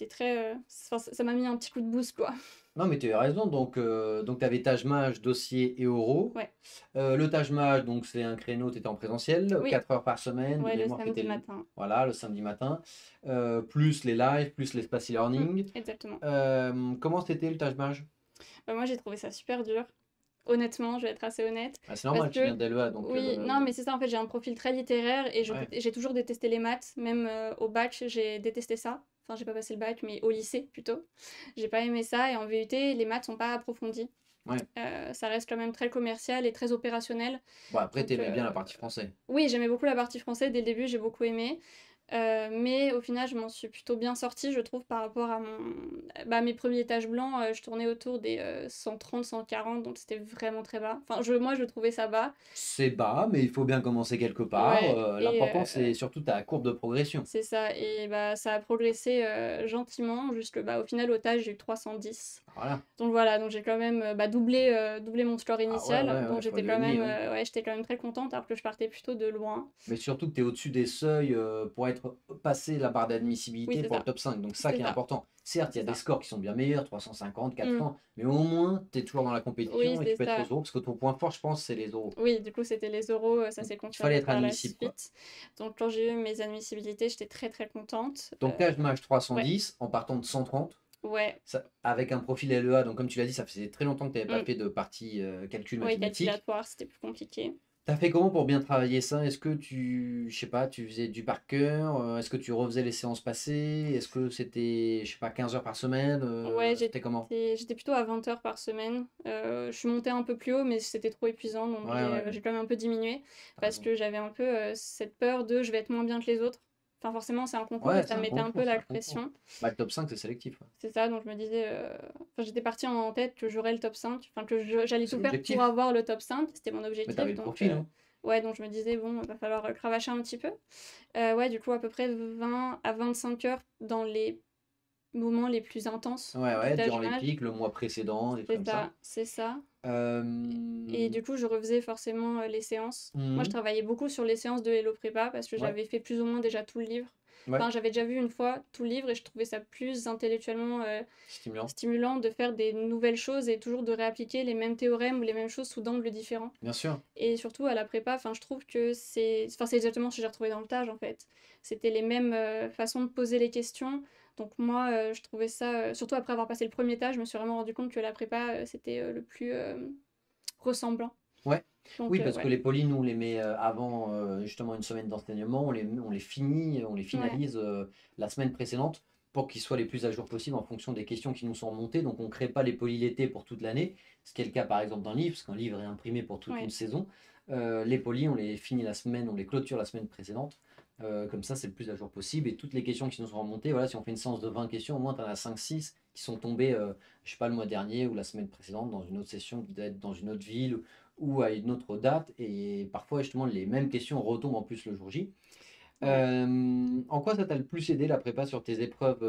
Speaker 2: très. Enfin, ça m'a mis un petit coup de boost, quoi.
Speaker 1: Non, mais tu as raison. Donc tu avais Taj-Maj, dossier et oraux.
Speaker 2: Ouais,
Speaker 1: Le Taj-Maj, donc c'est un créneau, tu étais en présentiel,
Speaker 2: oui,
Speaker 1: 4 heures par semaine, de
Speaker 2: ouais, le
Speaker 1: mémoire,
Speaker 2: samedi matin.
Speaker 1: voilà, le samedi matin, plus les lives, plus l'espace e-learning.
Speaker 2: Exactement.
Speaker 1: Comment c'était le Taj-Maj?
Speaker 2: Bah, moi, j'ai trouvé ça super dur. Honnêtement, je vais être assez honnête.
Speaker 1: Ah, c'est
Speaker 2: Parce
Speaker 1: normal, tu
Speaker 2: que,
Speaker 1: viens d'LEA, donc
Speaker 2: oui, non, mais c'est ça, en fait, j'ai un profil très littéraire et
Speaker 1: ouais,
Speaker 2: j'ai toujours détesté les maths. Même au bac, j'ai détesté ça. Enfin, j'ai pas passé le bac, mais au lycée plutôt. J'ai pas aimé ça et en VUT, les maths sont pas approfondies.
Speaker 1: ouais.
Speaker 2: Ça reste quand même très commercial et très opérationnel.
Speaker 1: Bon, après,
Speaker 2: Donc,
Speaker 1: t'aimais bien la partie français.
Speaker 2: oui, j'aimais beaucoup la partie française dès le début, j'ai beaucoup aimé. Mais au final, je m'en suis plutôt bien sortie, je trouve, par rapport à mes premiers tâches blancs. Je tournais autour des 130, 140, donc c'était vraiment très bas. Enfin, moi, je trouvais ça bas.
Speaker 1: C'est bas, mais il faut bien commencer quelque part.
Speaker 2: Ouais, et
Speaker 1: L'important, c'est surtout ta courbe de progression.
Speaker 2: c'est ça. Et bah, ça a progressé gentiment, jusque au final, au tâche, j'ai eu 310.
Speaker 1: Voilà.
Speaker 2: Donc voilà, donc j'ai quand même doublé mon score
Speaker 1: Ah ouais,
Speaker 2: initial.
Speaker 1: ouais,
Speaker 2: Donc
Speaker 1: ouais, faut le nier, ouais.
Speaker 2: ouais, j'étais quand même très contente, alors que je partais plutôt de loin.
Speaker 1: Mais surtout que tu es au-dessus des seuils pour être passé la barre
Speaker 2: Oui,
Speaker 1: d'admissibilité
Speaker 2: c'est
Speaker 1: pour le
Speaker 2: ça.
Speaker 1: top 5. Donc ça
Speaker 2: C'est
Speaker 1: qui est
Speaker 2: ça.
Speaker 1: important. Certes, il y
Speaker 2: C'est
Speaker 1: a des
Speaker 2: ça.
Speaker 1: scores qui sont bien meilleurs, 350,
Speaker 2: Mm.
Speaker 1: 400, mais au moins, tu es toujours dans la
Speaker 2: Oui,
Speaker 1: compétition et tu
Speaker 2: c'est
Speaker 1: peux être aux
Speaker 2: ça.
Speaker 1: euros, parce que ton point fort, je pense, c'est les euros.
Speaker 2: Oui, du coup, c'était les euros, ça
Speaker 1: Donc,
Speaker 2: s'est
Speaker 1: il fallait
Speaker 2: confirmé
Speaker 1: être
Speaker 2: par la
Speaker 1: admissible, quoi.
Speaker 2: suite. Donc, quand j'ai eu mes admissibilités, j'étais très très contente.
Speaker 1: Donc, Taj Mahal
Speaker 2: Ouais,
Speaker 1: 310 en partant de 130,
Speaker 2: ouais,
Speaker 1: avec un profil LEA. Donc, comme tu l'as dit, ça faisait très longtemps que tu n'avais pas
Speaker 2: mm.
Speaker 1: fait de partie calcul
Speaker 2: Ouais,
Speaker 1: mathématique.
Speaker 2: calculatoire, c'était plus compliqué.
Speaker 1: T'as fait comment pour bien travailler ça? Est-ce que je sais pas, tu faisais du par cœur? Est-ce que tu refaisais les séances passées? Est-ce que c'était, je sais pas, 15 heures par semaine?
Speaker 2: Ouais,
Speaker 1: C'était comment?
Speaker 2: j'étais plutôt à 20 heures par semaine. Je suis montée un peu plus haut, mais c'était trop épuisant, donc
Speaker 1: Ouais, ouais, ouais,
Speaker 2: j'ai quand même un peu diminué,
Speaker 1: t'as
Speaker 2: parce
Speaker 1: raison.
Speaker 2: que j'avais un peu cette peur de je vais être moins bien que les autres. Enfin, forcément, c'est un concours et
Speaker 1: Ouais,
Speaker 2: ça
Speaker 1: c'est
Speaker 2: me
Speaker 1: un
Speaker 2: mettait un peu
Speaker 1: concours, c'est
Speaker 2: la
Speaker 1: un concours.
Speaker 2: pression.
Speaker 1: Bah, le top 5 c'est sélectif, ouais.
Speaker 2: C'est ça, donc je me disais, enfin, j'étais partie en tête que j'aurais le top 5, enfin que j'allais
Speaker 1: C'est
Speaker 2: tout faire pour
Speaker 1: l'objectif.
Speaker 2: avoir le top 5, c'était mon
Speaker 1: Mais t'avais
Speaker 2: objectif,
Speaker 1: le
Speaker 2: donc
Speaker 1: profil, hein.
Speaker 2: ouais, donc je me disais, bon, il va falloir cravacher un petit peu. Ouais, du coup, à peu près 20 à 25 heures dans les moments les plus intenses
Speaker 1: Ouais,
Speaker 2: du
Speaker 1: ouais, durant
Speaker 2: stage
Speaker 1: les
Speaker 2: mage.
Speaker 1: pics, le mois précédent, des trucs comme ça.
Speaker 2: C'est ça. Et
Speaker 1: Euh,
Speaker 2: du coup, je refaisais forcément les séances. Moi, je
Speaker 1: mhm,
Speaker 2: travaillais beaucoup sur les séances de Hello Prépa parce que
Speaker 1: ouais,
Speaker 2: j'avais fait plus ou moins déjà tout le livre.
Speaker 1: ouais,
Speaker 2: Enfin, j'avais déjà vu une fois tout le livre et je trouvais ça plus intellectuellement
Speaker 1: stimulant,
Speaker 2: stimulant de faire des nouvelles choses et toujours de réappliquer les mêmes théorèmes ou les mêmes choses sous d'angles différents.
Speaker 1: bien sûr.
Speaker 2: Et surtout à la prépa, enfin, je trouve que c'est exactement ce que j'ai retrouvé dans le TAJ en fait. C'était les mêmes façons de poser les questions. Donc moi, je trouvais ça, surtout après avoir passé le premier TAJ, je me suis vraiment rendu compte que la prépa, c'était le plus ressemblant.
Speaker 1: Ouais.
Speaker 2: Donc
Speaker 1: Oui, parce que
Speaker 2: ouais,
Speaker 1: les polis, nous, on les met avant justement une semaine d'enseignement, on les finit, on les
Speaker 2: ouais,
Speaker 1: finalise la semaine précédente pour qu'ils soient les plus à jour possible en fonction des questions qui nous sont remontées. Donc, on ne crée pas les polis l'été pour toute l'année, ce qui est le cas par exemple d'un livre, parce qu'un livre est imprimé pour toute une
Speaker 2: ouais.
Speaker 1: saison. Les polis, on les finit la semaine, on les clôture la semaine précédente. Comme ça, c'est le plus à jour possible. Et toutes les questions qui nous sont remontées, voilà, si on fait une séance de 20 questions, au moins tu en as 5-6 qui sont tombées, je sais pas, le mois dernier ou la semaine précédente dans une autre session, peut-être dans une autre ville ou à une autre date. Et parfois, justement, les mêmes questions retombent en plus le jour J.
Speaker 2: Ouais.
Speaker 1: En quoi ça t'a le plus aidé la prépa sur tes épreuves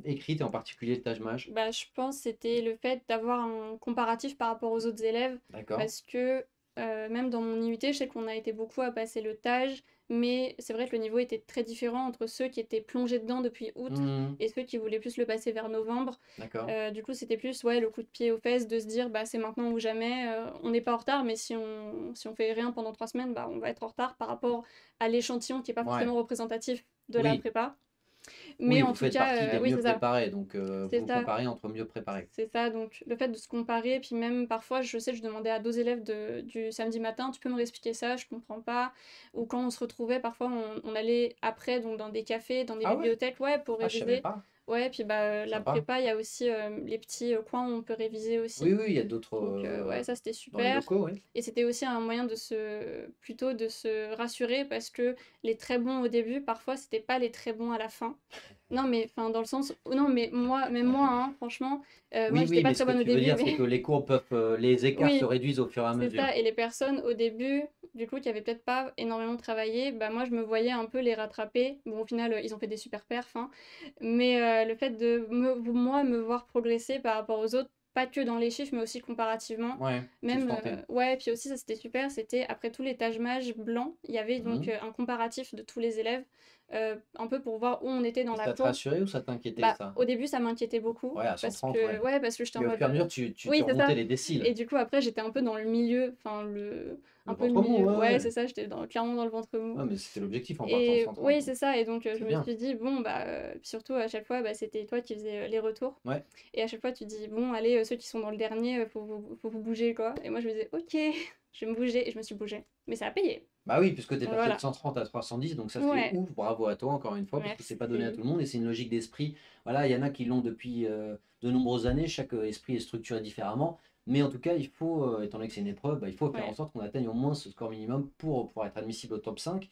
Speaker 1: écrites et en particulier le Taj Mahal?
Speaker 2: Bah, je pense que c'était le fait d'avoir un comparatif par rapport aux autres élèves,
Speaker 1: D'accord.
Speaker 2: parce que même dans mon IUT, je sais qu'on a été beaucoup à passer le TAJ, mais c'est vrai que le niveau était très différent entre ceux qui étaient plongés dedans depuis août
Speaker 1: Mhm.
Speaker 2: et ceux qui voulaient plus le passer vers novembre.
Speaker 1: D'accord.
Speaker 2: Du coup, c'était plus ouais, le coup de pied aux fesses de se dire bah, c'est maintenant ou jamais, on n'est pas en retard, mais si on fait rien pendant 3 semaines, bah, on va être en retard par rapport à l'échantillon qui n'est pas
Speaker 1: Ouais.
Speaker 2: forcément représentatif de la
Speaker 1: Oui.
Speaker 2: prépa. Mais
Speaker 1: Oui,
Speaker 2: en
Speaker 1: vous
Speaker 2: tout
Speaker 1: faites partie
Speaker 2: cas,
Speaker 1: des
Speaker 2: oui,
Speaker 1: mieux
Speaker 2: c'est ça.
Speaker 1: préparés, donc
Speaker 2: C'est
Speaker 1: vous
Speaker 2: ça.
Speaker 1: comparez entre mieux préparés.
Speaker 2: C'est ça, donc le fait de se comparer, puis même parfois, je sais que je demandais à 2 élèves du samedi matin, tu peux me réexpliquer ça, je comprends pas. Ou quand on se retrouvait, parfois on allait après, donc dans des cafés, dans des
Speaker 1: Ah ouais?
Speaker 2: bibliothèques, ouais, pour
Speaker 1: Ah, je savais
Speaker 2: réviser.
Speaker 1: pas.
Speaker 2: Ouais, puis bah la
Speaker 1: Sympa.
Speaker 2: prépa, il y a aussi les petits coins où on peut réviser
Speaker 1: Oui,
Speaker 2: aussi.
Speaker 1: oui, il y a d'autres
Speaker 2: Donc ouais, ça c'était
Speaker 1: dans les
Speaker 2: super.
Speaker 1: locaux, oui.
Speaker 2: Et c'était aussi un moyen plutôt de se rassurer parce que les très bons au début, parfois, c'était pas les très bons à la fin. Non, mais enfin, dans le sens. Non, mais moi, même moi, hein, franchement, moi,
Speaker 1: Oui,
Speaker 2: j'étais
Speaker 1: oui,
Speaker 2: pas
Speaker 1: mais ce
Speaker 2: très
Speaker 1: que
Speaker 2: bonne au
Speaker 1: tu veux
Speaker 2: début,
Speaker 1: dire, c'est
Speaker 2: mais
Speaker 1: que les courbes peuvent, les écarts se
Speaker 2: oui,
Speaker 1: réduisent au fur et à
Speaker 2: c'est
Speaker 1: mesure.
Speaker 2: ça. Et les personnes au début, du coup, qui avaient peut-être pas énormément travaillé, bah moi, je me voyais un peu les rattraper. Bon, au final, ils ont fait des super perfs, hein. Mais le fait de moi me voir progresser par rapport aux autres, pas que dans les chiffres, mais aussi comparativement.
Speaker 1: Ouais, tu le
Speaker 2: Même,
Speaker 1: sentais.
Speaker 2: ouais, puis aussi, ça c'était super, c'était après tous les tâches mages blancs, il y avait donc
Speaker 1: Mhm.
Speaker 2: un comparatif de tous les élèves, un peu pour voir où on était dans
Speaker 1: Et
Speaker 2: la
Speaker 1: ça te
Speaker 2: courbe.
Speaker 1: rassurait ou ça t'inquiétait,
Speaker 2: Bah,
Speaker 1: ça?
Speaker 2: au début, ça m'inquiétait beaucoup
Speaker 1: Ouais, à
Speaker 2: parce
Speaker 1: 130,
Speaker 2: que
Speaker 1: ouais.
Speaker 2: ouais, parce que j'étais en
Speaker 1: Et au
Speaker 2: mode,
Speaker 1: fur et à mesure, tu
Speaker 2: oui, c'est
Speaker 1: remontais
Speaker 2: ça.
Speaker 1: les déciles.
Speaker 2: Et du coup, après, j'étais un peu dans le milieu, enfin
Speaker 1: Le
Speaker 2: un peu le
Speaker 1: ventre mou,
Speaker 2: milieu.
Speaker 1: ouais,
Speaker 2: Ouais,
Speaker 1: ouais.
Speaker 2: c'est ça, j'étais clairement dans le ventre mou.
Speaker 1: Ouais, mais c'était l'objectif en partant de
Speaker 2: Et
Speaker 1: 130,
Speaker 2: oui,
Speaker 1: donc
Speaker 2: c'est ça. Et donc, je
Speaker 1: c'est
Speaker 2: me
Speaker 1: bien.
Speaker 2: suis dit, bon, bah, surtout à chaque fois, bah, c'était toi qui faisais les retours.
Speaker 1: Ouais.
Speaker 2: Et à chaque fois, tu dis, bon, allez, ceux qui sont dans le dernier, faut vous bouger, quoi. Et moi, je me disais, ok, je vais me bouger. Et je me suis bougée. Mais ça a payé.
Speaker 1: Bah oui, puisque tu es
Speaker 2: Donc,
Speaker 1: passé de
Speaker 2: voilà.
Speaker 1: 130 à 310, donc ça c'est
Speaker 2: Ouais,
Speaker 1: ouf, bravo à toi encore une fois, parce que c'est pas donné à tout
Speaker 2: merci.
Speaker 1: le monde et c'est une logique d'esprit. Voilà, il y en a qui l'ont depuis de nombreuses années, chaque esprit est structuré différemment, mais en tout cas, il faut, étant donné que c'est une épreuve, bah, il faut faire en
Speaker 2: Ouais.
Speaker 1: sorte qu'on atteigne au moins ce score minimum pour pouvoir être admissible au top 5.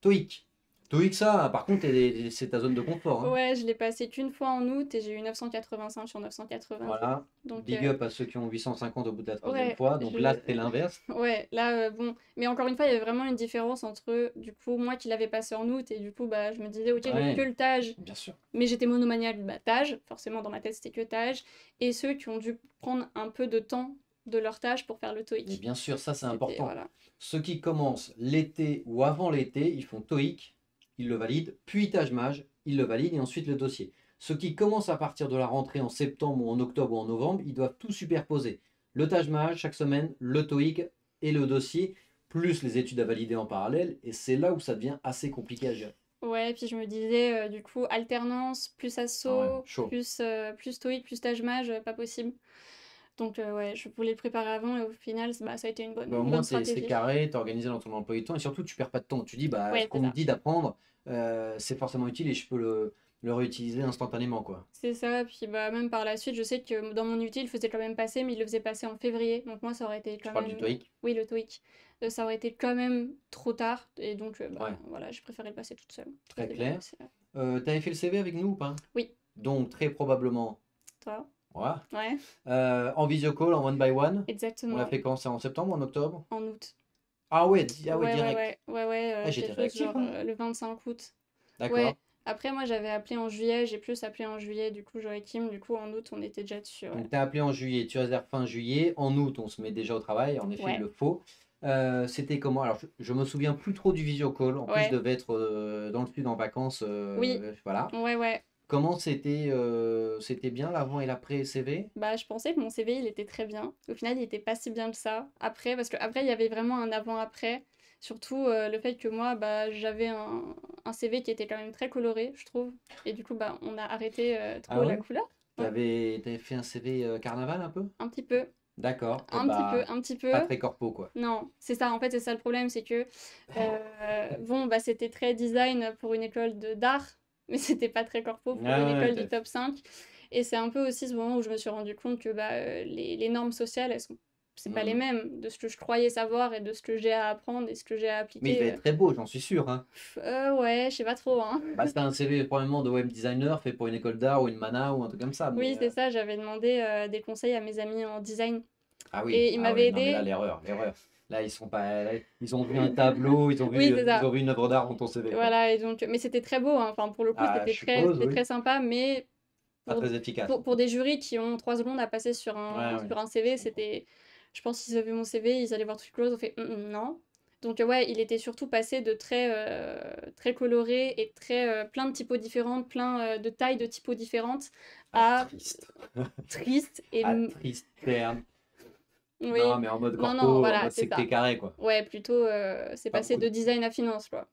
Speaker 1: TOEIC. TOEIC, ça, par contre, c'est ta zone de confort, hein.
Speaker 2: Ouais, je l'ai passé qu'une fois en août et j'ai eu 985 sur 990.
Speaker 1: Voilà.
Speaker 2: Donc,
Speaker 1: Big up à ceux qui ont 850 au bout de la troisième
Speaker 2: ouais,
Speaker 1: fois, donc là, c'était l'inverse.
Speaker 2: ouais, là, bon. Mais encore une fois, il y avait vraiment une différence entre, du coup, moi qui l'avais passé en août et du coup, bah, je me disais, ok, j'ai que
Speaker 1: Ouais,
Speaker 2: le TAGE,
Speaker 1: bien sûr.
Speaker 2: mais j'étais monomaniaque, bah, TAGE, forcément, dans ma tête, c'était que TAGE. Et ceux qui ont dû prendre un peu de temps de leur TAGE pour faire le
Speaker 1: Mais
Speaker 2: TOEIC.
Speaker 1: bien sûr, ça c'est
Speaker 2: C'était,
Speaker 1: important.
Speaker 2: voilà.
Speaker 1: Ceux qui commencent l'été ou avant l'été, ils font TOEIC, ils le valident, puis Tâche-Mage, ils le valident et ensuite le dossier. Ceux qui commencent à partir de la rentrée en septembre ou en octobre ou en novembre, ils doivent tout superposer. Le Tâche-Mage chaque semaine, le TOEIC et le dossier, plus les études à valider en parallèle, et c'est là où ça devient assez compliqué à gérer.
Speaker 2: Ouais, puis je me disais, du coup, alternance, plus
Speaker 1: Ah ouais,
Speaker 2: asso,
Speaker 1: chaud.
Speaker 2: plus TOEIC, plus TAGE-MAGE, pas possible. Donc, ouais, je voulais le préparer avant et au final, bah, ça a été
Speaker 1: Bah, au
Speaker 2: une
Speaker 1: moins,
Speaker 2: bonne
Speaker 1: c'est
Speaker 2: stratégie.
Speaker 1: carré, t'es organisé dans ton emploi du temps et surtout, tu perds pas de temps. Tu dis, bah, ce
Speaker 2: Ouais,
Speaker 1: qu'on
Speaker 2: c'est
Speaker 1: me
Speaker 2: ça.
Speaker 1: dit d'apprendre, c'est forcément utile et je peux le réutiliser instantanément, quoi.
Speaker 2: C'est ça, puis bah, même par la suite, je sais que dans mon UT, il le faisait quand même passer, mais il le faisait passer en février. Donc moi, ça aurait été
Speaker 1: Tu
Speaker 2: quand
Speaker 1: parles du
Speaker 2: même.
Speaker 1: TOEIC?
Speaker 2: Oui, le TOEIC. Ça aurait été quand même trop tard. Et donc, bah,
Speaker 1: Ouais,
Speaker 2: voilà, j'ai préféré le passer toute seule. Ça
Speaker 1: très
Speaker 2: s'est bien
Speaker 1: clair.
Speaker 2: passé. Ouais.
Speaker 1: T'avais fait le CV avec nous ou pas?
Speaker 2: Oui,
Speaker 1: Donc, très probablement,
Speaker 2: toi?
Speaker 1: voilà.
Speaker 2: Ouais,
Speaker 1: En visio call, en one by one. On l'a
Speaker 2: exactement.
Speaker 1: fait quand? C'est en septembre ou en octobre?
Speaker 2: En août.
Speaker 1: Ah ouais, ah ouais,
Speaker 2: Ouais, ouais,
Speaker 1: direct.
Speaker 2: ouais. Ouais, ouais,
Speaker 1: Ah, j'étais
Speaker 2: quelque chose
Speaker 1: réactif,
Speaker 2: genre
Speaker 1: hein.
Speaker 2: le 25 août. Ouais.
Speaker 1: D'accord.
Speaker 2: Après, moi, j'avais appelé en juillet. J'ai plus appelé en juillet, du coup, Joachim. Du coup, en août, on était déjà dessus. Ouais.
Speaker 1: Donc, t'as appelé en juillet, tu réserves fin juillet. En août, on se met déjà au travail. En effet, il
Speaker 2: Ouais.
Speaker 1: le faut. C'était comment? Alors, je me souviens plus trop du visio call. En plus, je
Speaker 2: Ouais.
Speaker 1: devais être dans le sud en vacances.
Speaker 2: Oui.
Speaker 1: Voilà.
Speaker 2: Ouais, ouais.
Speaker 1: Comment c'était c'était bien l'avant et l'après CV?
Speaker 2: Bah, je pensais que mon CV, il était très bien. Au final, il était pas si bien que ça. Après, parce qu'après, il y avait vraiment un avant-après. Surtout le fait que moi, bah, j'avais un CV qui était quand même très coloré, je trouve. Et du coup, bah, on a arrêté trop
Speaker 1: Ah
Speaker 2: la
Speaker 1: ouais?
Speaker 2: couleur. Ouais,
Speaker 1: T'avais fait un CV carnaval un peu?
Speaker 2: un petit peu.
Speaker 1: D'accord. Et
Speaker 2: Un petit peu,
Speaker 1: bah,
Speaker 2: un petit
Speaker 1: pas
Speaker 2: peu.
Speaker 1: très corpo, quoi.
Speaker 2: Non, c'est ça, en fait, c'est ça le problème, c'est que, bon, bah, c'était très design pour une école d'art, mais c'était pas très corpo pour
Speaker 1: Ah
Speaker 2: une
Speaker 1: ouais,
Speaker 2: école du top 5. Et c'est un peu aussi ce moment où je me suis rendu compte que bah, les normes sociales, c'est pas les
Speaker 1: Mhm.
Speaker 2: mêmes de ce que je croyais savoir et de ce que j'ai à apprendre et ce que j'ai à
Speaker 1: Mais il devait
Speaker 2: appliquer.
Speaker 1: être très beau, j'en suis sûr, hein.
Speaker 2: Ouais, je sais pas trop, hein.
Speaker 1: Bah, c'était un CV probablement de web designer fait pour une école d'art ou une mana ou un truc comme ça.
Speaker 2: Oui,
Speaker 1: Mais
Speaker 2: c'est ça, j'avais demandé des conseils à mes amis en design et ils
Speaker 1: ah ouais,
Speaker 2: m'avaient
Speaker 1: non mais là
Speaker 2: aidé.
Speaker 1: l'erreur, l'erreur. Là ils sont pas, là, ils ont vu un tableau,
Speaker 2: Oui, c'est
Speaker 1: ils
Speaker 2: ça.
Speaker 1: ont vu une œuvre d'art dans ton CV quoi.
Speaker 2: Voilà, et donc, mais c'était très beau, hein. Enfin, pour le coup,
Speaker 1: Ah, je suppose,
Speaker 2: c'était
Speaker 1: oui.
Speaker 2: très sympa, mais
Speaker 1: Pas
Speaker 2: pour,
Speaker 1: très efficace.
Speaker 2: pour des jurys qui ont 3 secondes à passer
Speaker 1: Ouais, ouais,
Speaker 2: sur un CV,
Speaker 1: je comprends.
Speaker 2: c'était. Je pense qu'ils avaient mon CV, ils allaient voir tout close, ont fait non. Donc, ouais, il était surtout passé de très coloré et très plein de typos différentes, plein de tailles de typos différentes
Speaker 1: Ah,
Speaker 2: à
Speaker 1: triste.
Speaker 2: triste et.
Speaker 1: Ah, triste terme. Non,
Speaker 2: Oui,
Speaker 1: mais en mode
Speaker 2: non, non,
Speaker 1: corpo, en
Speaker 2: voilà,
Speaker 1: mode
Speaker 2: c'est
Speaker 1: secté
Speaker 2: ça.
Speaker 1: carré quoi.
Speaker 2: Ouais, plutôt, c'est
Speaker 1: Pas
Speaker 2: passé
Speaker 1: beaucoup
Speaker 2: de
Speaker 1: de...
Speaker 2: design à finance, quoi.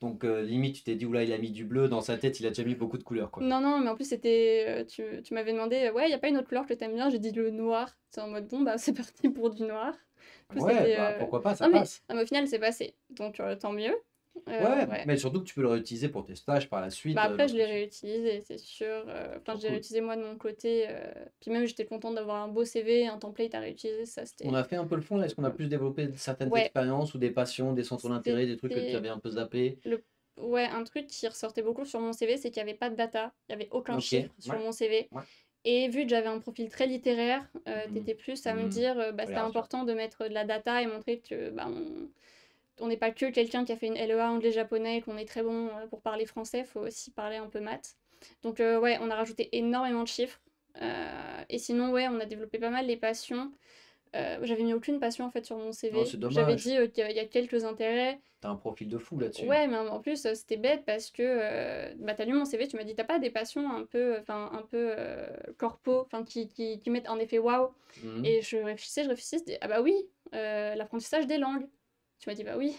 Speaker 1: Donc limite tu t'es dit oula il a mis du bleu dans sa tête, il a déjà mis beaucoup de couleurs quoi.
Speaker 2: Non, non, mais en plus, c'était. Tu m'avais demandé, ouais, y a pas une autre couleur que t'aimes bien? J'ai dit le noir. C'est en mode, bon, bah, c'est parti pour du noir. En plus,
Speaker 1: Ouais,
Speaker 2: c'était.
Speaker 1: bah pourquoi pas, ça
Speaker 2: Non, mais,
Speaker 1: passe.
Speaker 2: non, mais au final, c'est passé. Donc, tant mieux.
Speaker 1: Ouais,
Speaker 2: Ouais.
Speaker 1: mais surtout que tu peux le réutiliser pour tes stages par la
Speaker 2: Bah,
Speaker 1: suite,
Speaker 2: après, je
Speaker 1: lorsque
Speaker 2: l'ai
Speaker 1: tu...
Speaker 2: réutilisé, c'est sûr. Enfin,
Speaker 1: Trop
Speaker 2: je l'ai
Speaker 1: cool.
Speaker 2: réutilisé moi de mon côté. Puis même, j'étais contente d'avoir un beau CV, un template à réutiliser. Ça,
Speaker 1: On a fait un peu le fond là, est-ce
Speaker 2: c'était
Speaker 1: qu'on a
Speaker 2: cool.
Speaker 1: plus développé certaines
Speaker 2: Ouais,
Speaker 1: expériences ou des passions, des centres d'intérêt, des trucs que tu
Speaker 2: c'était
Speaker 1: avais un peu zappé?
Speaker 2: le. Ouais, un truc qui ressortait beaucoup sur mon CV, c'est qu'il y avait pas de data, il y avait aucun
Speaker 1: Ok,
Speaker 2: chiffre sur
Speaker 1: ouais,
Speaker 2: mon CV.
Speaker 1: ouais.
Speaker 2: Et vu que j'avais un profil très littéraire,
Speaker 1: Mhm,
Speaker 2: tu plus à me
Speaker 1: mhm.
Speaker 2: dire, bah,
Speaker 1: Ça les
Speaker 2: c'était
Speaker 1: rassure.
Speaker 2: important de mettre de la data et montrer que, bah, on n'est pas que quelqu'un qui a fait une LEA anglais-japonais, qu'on est très bon pour parler français, faut aussi parler un peu maths. Donc ouais, on a rajouté énormément de chiffres. Et sinon, ouais, on a développé pas mal les passions. J'avais mis aucune passion en fait sur mon
Speaker 1: Non,
Speaker 2: CV.
Speaker 1: c'est
Speaker 2: J'avais
Speaker 1: dommage.
Speaker 2: dit qu'il y a quelques intérêts.
Speaker 1: T'as un profil de fou là-dessus.
Speaker 2: Ouais, mais en plus, c'était bête parce que bah, t'as lu mon CV, tu m'as dit t'as pas des passions un peu corpo, enfin qui mettent un effet waouh.
Speaker 1: Mhm.
Speaker 2: Et je réfléchissais, c'était ah bah oui, l'apprentissage des langues. Tu m'as dit bah oui,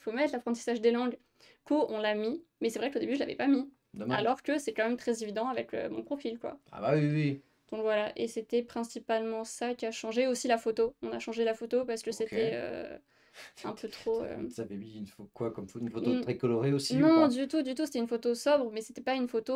Speaker 2: faut mettre l'apprentissage des langues. Du coup, on l'a mis, mais c'est vrai qu'au début, je l'avais pas mis.
Speaker 1: Dommage.
Speaker 2: Alors que c'est quand même très évident avec mon profil, quoi.
Speaker 1: Ah bah oui, oui, oui.
Speaker 2: Donc voilà, et c'était principalement ça qui a changé. Aussi la photo. On a changé la photo parce que
Speaker 1: Ok.
Speaker 2: c'était un peu trop.
Speaker 1: Ça fait mis quoi comme une photo
Speaker 2: N-
Speaker 1: très colorée aussi ou
Speaker 2: Non,
Speaker 1: pas?
Speaker 2: du tout, c'était une photo sobre, mais c'était pas une photo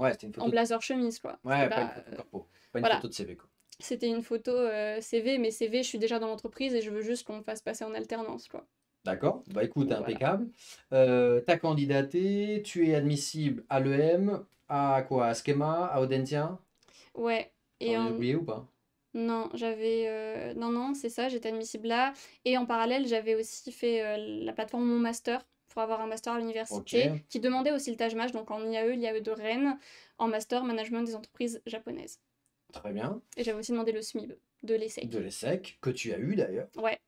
Speaker 1: Ouais, c'était une
Speaker 2: en
Speaker 1: photo.
Speaker 2: blazer chemise, quoi. C'était
Speaker 1: Ouais, pas une
Speaker 2: pas.
Speaker 1: photo corpo. Pas une
Speaker 2: Voilà,
Speaker 1: photo de CV, quoi.
Speaker 2: c'était une photo CV, mais CV, je suis déjà dans l'entreprise et je veux juste qu'on me fasse passer en alternance, quoi.
Speaker 1: D'accord. Bah écoute,
Speaker 2: Donc voilà.
Speaker 1: impeccable. T'as candidaté, tu es admissible à l'EM, à quoi? À Schema, à Audencia?
Speaker 2: Ouais. Et
Speaker 1: J'en ai
Speaker 2: en,
Speaker 1: oublié ou pas?
Speaker 2: Non, j'avais. Non, non, c'est ça, j'étais admissible là. Et en parallèle, j'avais aussi fait la plateforme Mon Master pour avoir un master à
Speaker 1: Ok,
Speaker 2: l'université qui demandait aussi le TAJMAJ, donc en l'IAE de Rennes, en master management des entreprises japonaises.
Speaker 1: très bien.
Speaker 2: Et j'avais aussi demandé le SMIB de
Speaker 1: De
Speaker 2: l'ESSEC.
Speaker 1: l'ESSEC, que tu as eu d'ailleurs.
Speaker 2: Ouais,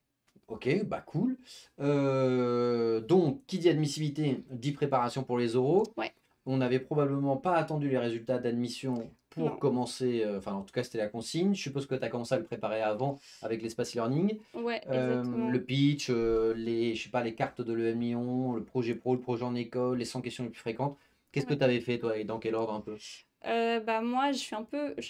Speaker 1: Ok, bah cool. Donc, qui dit admissibilité dit préparation pour les oraux.
Speaker 2: ouais,
Speaker 1: On n'avait probablement pas attendu les résultats d'admission pour
Speaker 2: non.
Speaker 1: commencer, enfin en tout cas c'était la consigne. Je suppose que tu as commencé à le préparer avant avec l'espace e-learning.
Speaker 2: Ouais, exactement.
Speaker 1: Le pitch, je sais pas, les cartes de l'EM Lyon, le projet pro, le projet en école, les 100 questions les plus fréquentes. Qu'est-ce que
Speaker 2: Ouais.
Speaker 1: tu avais fait toi et dans quel ordre un peu?
Speaker 2: Bah moi, j'ai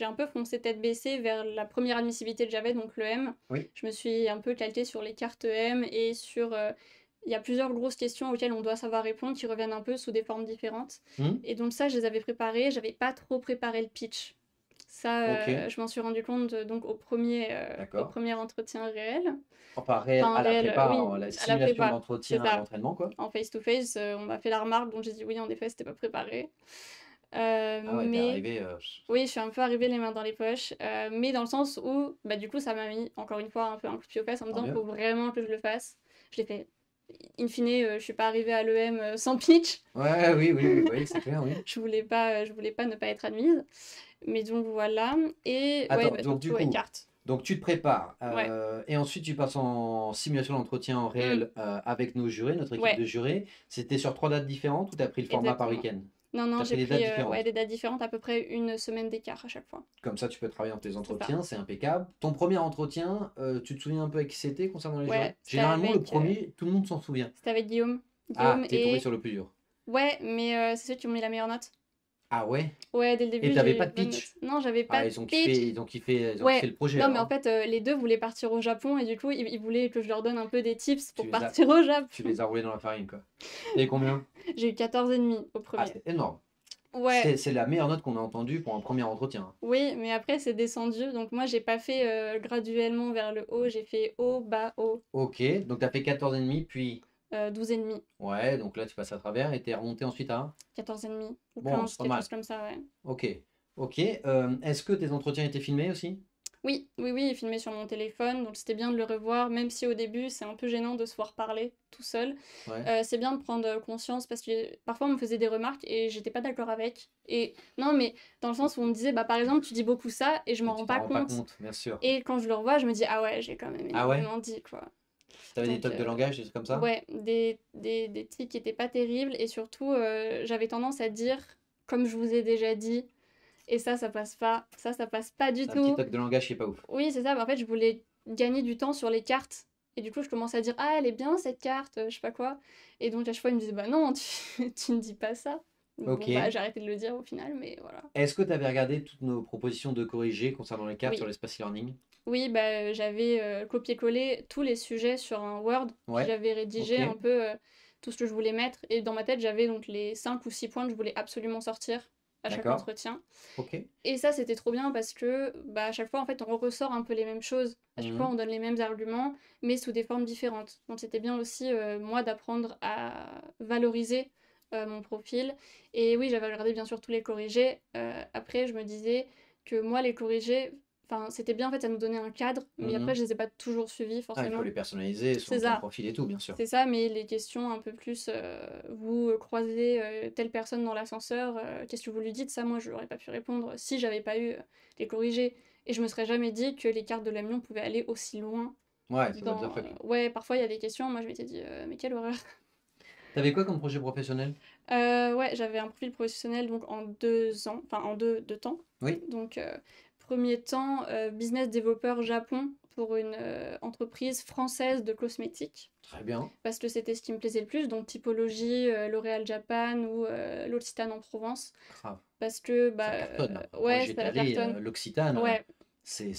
Speaker 2: un peu foncé tête baissée vers la première admissibilité que j'avais, donc le M.
Speaker 1: Oui.
Speaker 2: Je me suis un peu calquée sur les cartes M et sur... il y a plusieurs grosses questions auxquelles on doit savoir répondre qui reviennent un peu sous des formes différentes.
Speaker 1: Hmm.
Speaker 2: Et donc ça, je les avais préparées. J'avais pas trop préparé le pitch. Ça,
Speaker 1: Ok,
Speaker 2: je m'en suis rendu compte donc au
Speaker 1: d'accord.
Speaker 2: premier entretien réel.
Speaker 1: Enfin, réel,
Speaker 2: Enfin,
Speaker 1: à la
Speaker 2: réel,
Speaker 1: prépa,
Speaker 2: oui,
Speaker 1: la
Speaker 2: à la
Speaker 1: simulation
Speaker 2: prépa, c'est
Speaker 1: d'entretien à
Speaker 2: ça.
Speaker 1: l'entraînement, quoi.
Speaker 2: En face-to-face, on m'a fait la remarque, donc j'ai dit oui, en effet, c'était pas préparé.
Speaker 1: Ah ouais, t'es
Speaker 2: Mais
Speaker 1: arrivé.
Speaker 2: oui, je suis un peu arrivée les mains dans les poches, mais dans le sens où, bah, du coup, ça m'a mis, encore une fois, un peu un coup de pied aux fesses en me
Speaker 1: Tant
Speaker 2: disant,
Speaker 1: mieux.
Speaker 2: faut vraiment que je le fasse. Je l'ai fait. In fine, je suis pas arrivée à l'EM sans pitch.
Speaker 1: Ouais, oui, oui, oui, oui, c'est clair, oui.
Speaker 2: Je voulais pas ne pas être admise. Mais donc voilà. Et ouais,
Speaker 1: Attends,
Speaker 2: bah,
Speaker 1: donc du
Speaker 2: surtout, ouais,
Speaker 1: coup,
Speaker 2: carte.
Speaker 1: donc tu te prépares
Speaker 2: Ouais.
Speaker 1: et ensuite tu passes en simulation d'entretien en
Speaker 2: Mm.
Speaker 1: réel avec nos jurés, notre équipe
Speaker 2: Ouais,
Speaker 1: de jurés. C'était sur 3 dates différentes ou tu as pris le format par
Speaker 2: exactement.
Speaker 1: week-end?
Speaker 2: Non, non,
Speaker 1: Tu as pris
Speaker 2: j'ai
Speaker 1: des dates
Speaker 2: pris ouais,
Speaker 1: différentes.
Speaker 2: des dates différentes, à peu près une semaine d'écart à chaque fois.
Speaker 1: Comme ça, tu peux travailler dans tes
Speaker 2: C'est ça.
Speaker 1: entretiens, c'est impeccable. Ton premier entretien, tu te souviens un peu avec qui c'était concernant les jurés?
Speaker 2: Ouais,
Speaker 1: Généralement, le premier, tout le monde s'en souvient.
Speaker 2: c'était avec Guillaume.
Speaker 1: Ah,
Speaker 2: Guillaume
Speaker 1: t'es tombé
Speaker 2: et...
Speaker 1: sur le plus dur.
Speaker 2: Ouais, mais c'est ceux qui ont mis la meilleure note.
Speaker 1: Ah ouais?
Speaker 2: Ouais, dès le
Speaker 1: Et
Speaker 2: début,
Speaker 1: t'avais
Speaker 2: j'ai
Speaker 1: pas
Speaker 2: eu
Speaker 1: de
Speaker 2: bonne note.
Speaker 1: pitch?
Speaker 2: Non, j'avais pas
Speaker 1: Ah,
Speaker 2: de pitch.
Speaker 1: ils ont kiffé
Speaker 2: Ouais,
Speaker 1: le projet
Speaker 2: non,
Speaker 1: alors,
Speaker 2: mais en
Speaker 1: hein.
Speaker 2: fait, les deux voulaient partir au Japon et du coup, ils voulaient que je leur donne un peu des tips
Speaker 1: Tu
Speaker 2: pour
Speaker 1: les as,
Speaker 2: partir au
Speaker 1: tu
Speaker 2: Japon.
Speaker 1: les as roulés dans la farine, quoi. Et combien?
Speaker 2: J'ai eu 14,5 au
Speaker 1: Ah,
Speaker 2: premier.
Speaker 1: c'est énorme.
Speaker 2: Ouais,
Speaker 1: C'est la meilleure note qu'on a entendue pour un premier entretien.
Speaker 2: oui, mais après, c'est descendu. Donc moi, j'ai pas fait graduellement vers le haut. J'ai fait haut, bas, haut.
Speaker 1: Ok, donc tu as fait 14,5, puis...
Speaker 2: 12,5.
Speaker 1: Ouais, donc là tu passes à travers et t'es remonté ensuite à...
Speaker 2: 14,5. Ou
Speaker 1: Bon, c'est
Speaker 2: 15,
Speaker 1: pas
Speaker 2: quelque chose
Speaker 1: mal.
Speaker 2: comme ça, ouais.
Speaker 1: Ok, ok. Est-ce que tes entretiens étaient filmés aussi?
Speaker 2: Oui, oui, oui, filmé sur mon téléphone, donc c'était bien de le revoir, même si au début c'est un peu gênant de se voir parler tout seul.
Speaker 1: Ouais.
Speaker 2: C'est bien de prendre conscience parce que parfois on me faisait des remarques et j'étais pas d'accord avec. Et non, mais dans le sens où on me disait, bah par exemple, tu dis beaucoup ça et je
Speaker 1: Et
Speaker 2: m'en
Speaker 1: tu
Speaker 2: rends
Speaker 1: t'en
Speaker 2: pas
Speaker 1: rends pas
Speaker 2: compte.
Speaker 1: compte, bien sûr.
Speaker 2: Et quand je le revois, je me dis, ah ouais, j'ai quand même
Speaker 1: Ah ouais?
Speaker 2: énormément dit, quoi.
Speaker 1: T'avais des
Speaker 2: Donc,
Speaker 1: tocs de langage, des trucs comme ça?
Speaker 2: ouais, des tics qui étaient pas terribles et surtout, j'avais tendance à dire, comme je vous ai déjà dit, et ça passe pas. Ça passe pas du
Speaker 1: C'est un petit
Speaker 2: tout.
Speaker 1: toc de langage qui est pas ouf.
Speaker 2: Oui, c'est ça. Bah, en fait, je voulais gagner du temps sur les cartes. Et du coup, je commençais à dire, ah, elle est bien cette carte, je sais pas quoi. Et donc, à chaque fois, il me disait, bah non, tu ne dis pas ça. Donc,
Speaker 1: Ok.
Speaker 2: bon, bah, j'ai arrêté de le dire au final, mais voilà.
Speaker 1: Est-ce que tu avais regardé toutes nos propositions de corriger concernant les cartes sur
Speaker 2: Oui.
Speaker 1: l'espace e-learning?
Speaker 2: Oui, bah, j'avais copié-collé tous les sujets sur un Word, puis
Speaker 1: Ouais.
Speaker 2: j'avais
Speaker 1: Ok.
Speaker 2: rédigé un peu tout ce que je voulais mettre. Et dans ma tête, j'avais donc les 5 ou 6 points que je voulais absolument sortir à chaque
Speaker 1: D'accord.
Speaker 2: entretien.
Speaker 1: Ok.
Speaker 2: Et ça, c'était trop bien parce que bah, à chaque fois, en fait, on ressort un peu les mêmes choses. À chaque fois,
Speaker 1: Mhm.
Speaker 2: on donne les mêmes arguments, mais sous des formes différentes. Donc, c'était bien aussi, moi, d'apprendre à valoriser mon profil. Et oui, j'avais regardé bien sûr tous les corrigés. Après, je me disais que moi, les corrigés, enfin, c'était bien, en fait, ça nous donnait un cadre, mais après,
Speaker 1: Mhm.
Speaker 2: je les ai pas toujours suivis,
Speaker 1: Ah, il faut
Speaker 2: forcément.
Speaker 1: les personnaliser
Speaker 2: C'est
Speaker 1: selon ton
Speaker 2: ça.
Speaker 1: profil et tout, bien sûr.
Speaker 2: C'est ça, mais les questions un peu plus, vous croisez telle personne dans l'ascenseur, qu'est-ce que vous lui dites? Ça, moi, je n'aurais pas pu répondre si j'avais pas eu les corrigés. Et je me serais jamais dit que les cartes de l'Amiens pouvaient aller aussi loin.
Speaker 1: Ouais, c'est what the fuck.
Speaker 2: Ouais, parfois il y a des questions, moi je m'étais dit, mais quelle horreur.
Speaker 1: T'avais quoi comme projet professionnel?
Speaker 2: Ouais, j'avais un profil professionnel donc en 2 ans, enfin en deux temps.
Speaker 1: Oui,
Speaker 2: Donc, premier temps, business développeur Japon pour une entreprise française de cosmétiques.
Speaker 1: très bien.
Speaker 2: Parce que c'était ce qui me plaisait le plus, donc typologie, L'Oréal Japan ou l'Occitane en Provence.
Speaker 1: Grave.
Speaker 2: Parce que,
Speaker 1: Ça cartonne, hein. Moi,
Speaker 2: ouais,
Speaker 1: j'étais
Speaker 2: ça
Speaker 1: allé,
Speaker 2: cartonne.
Speaker 1: l'Occitane,
Speaker 2: Ouais,
Speaker 1: c'est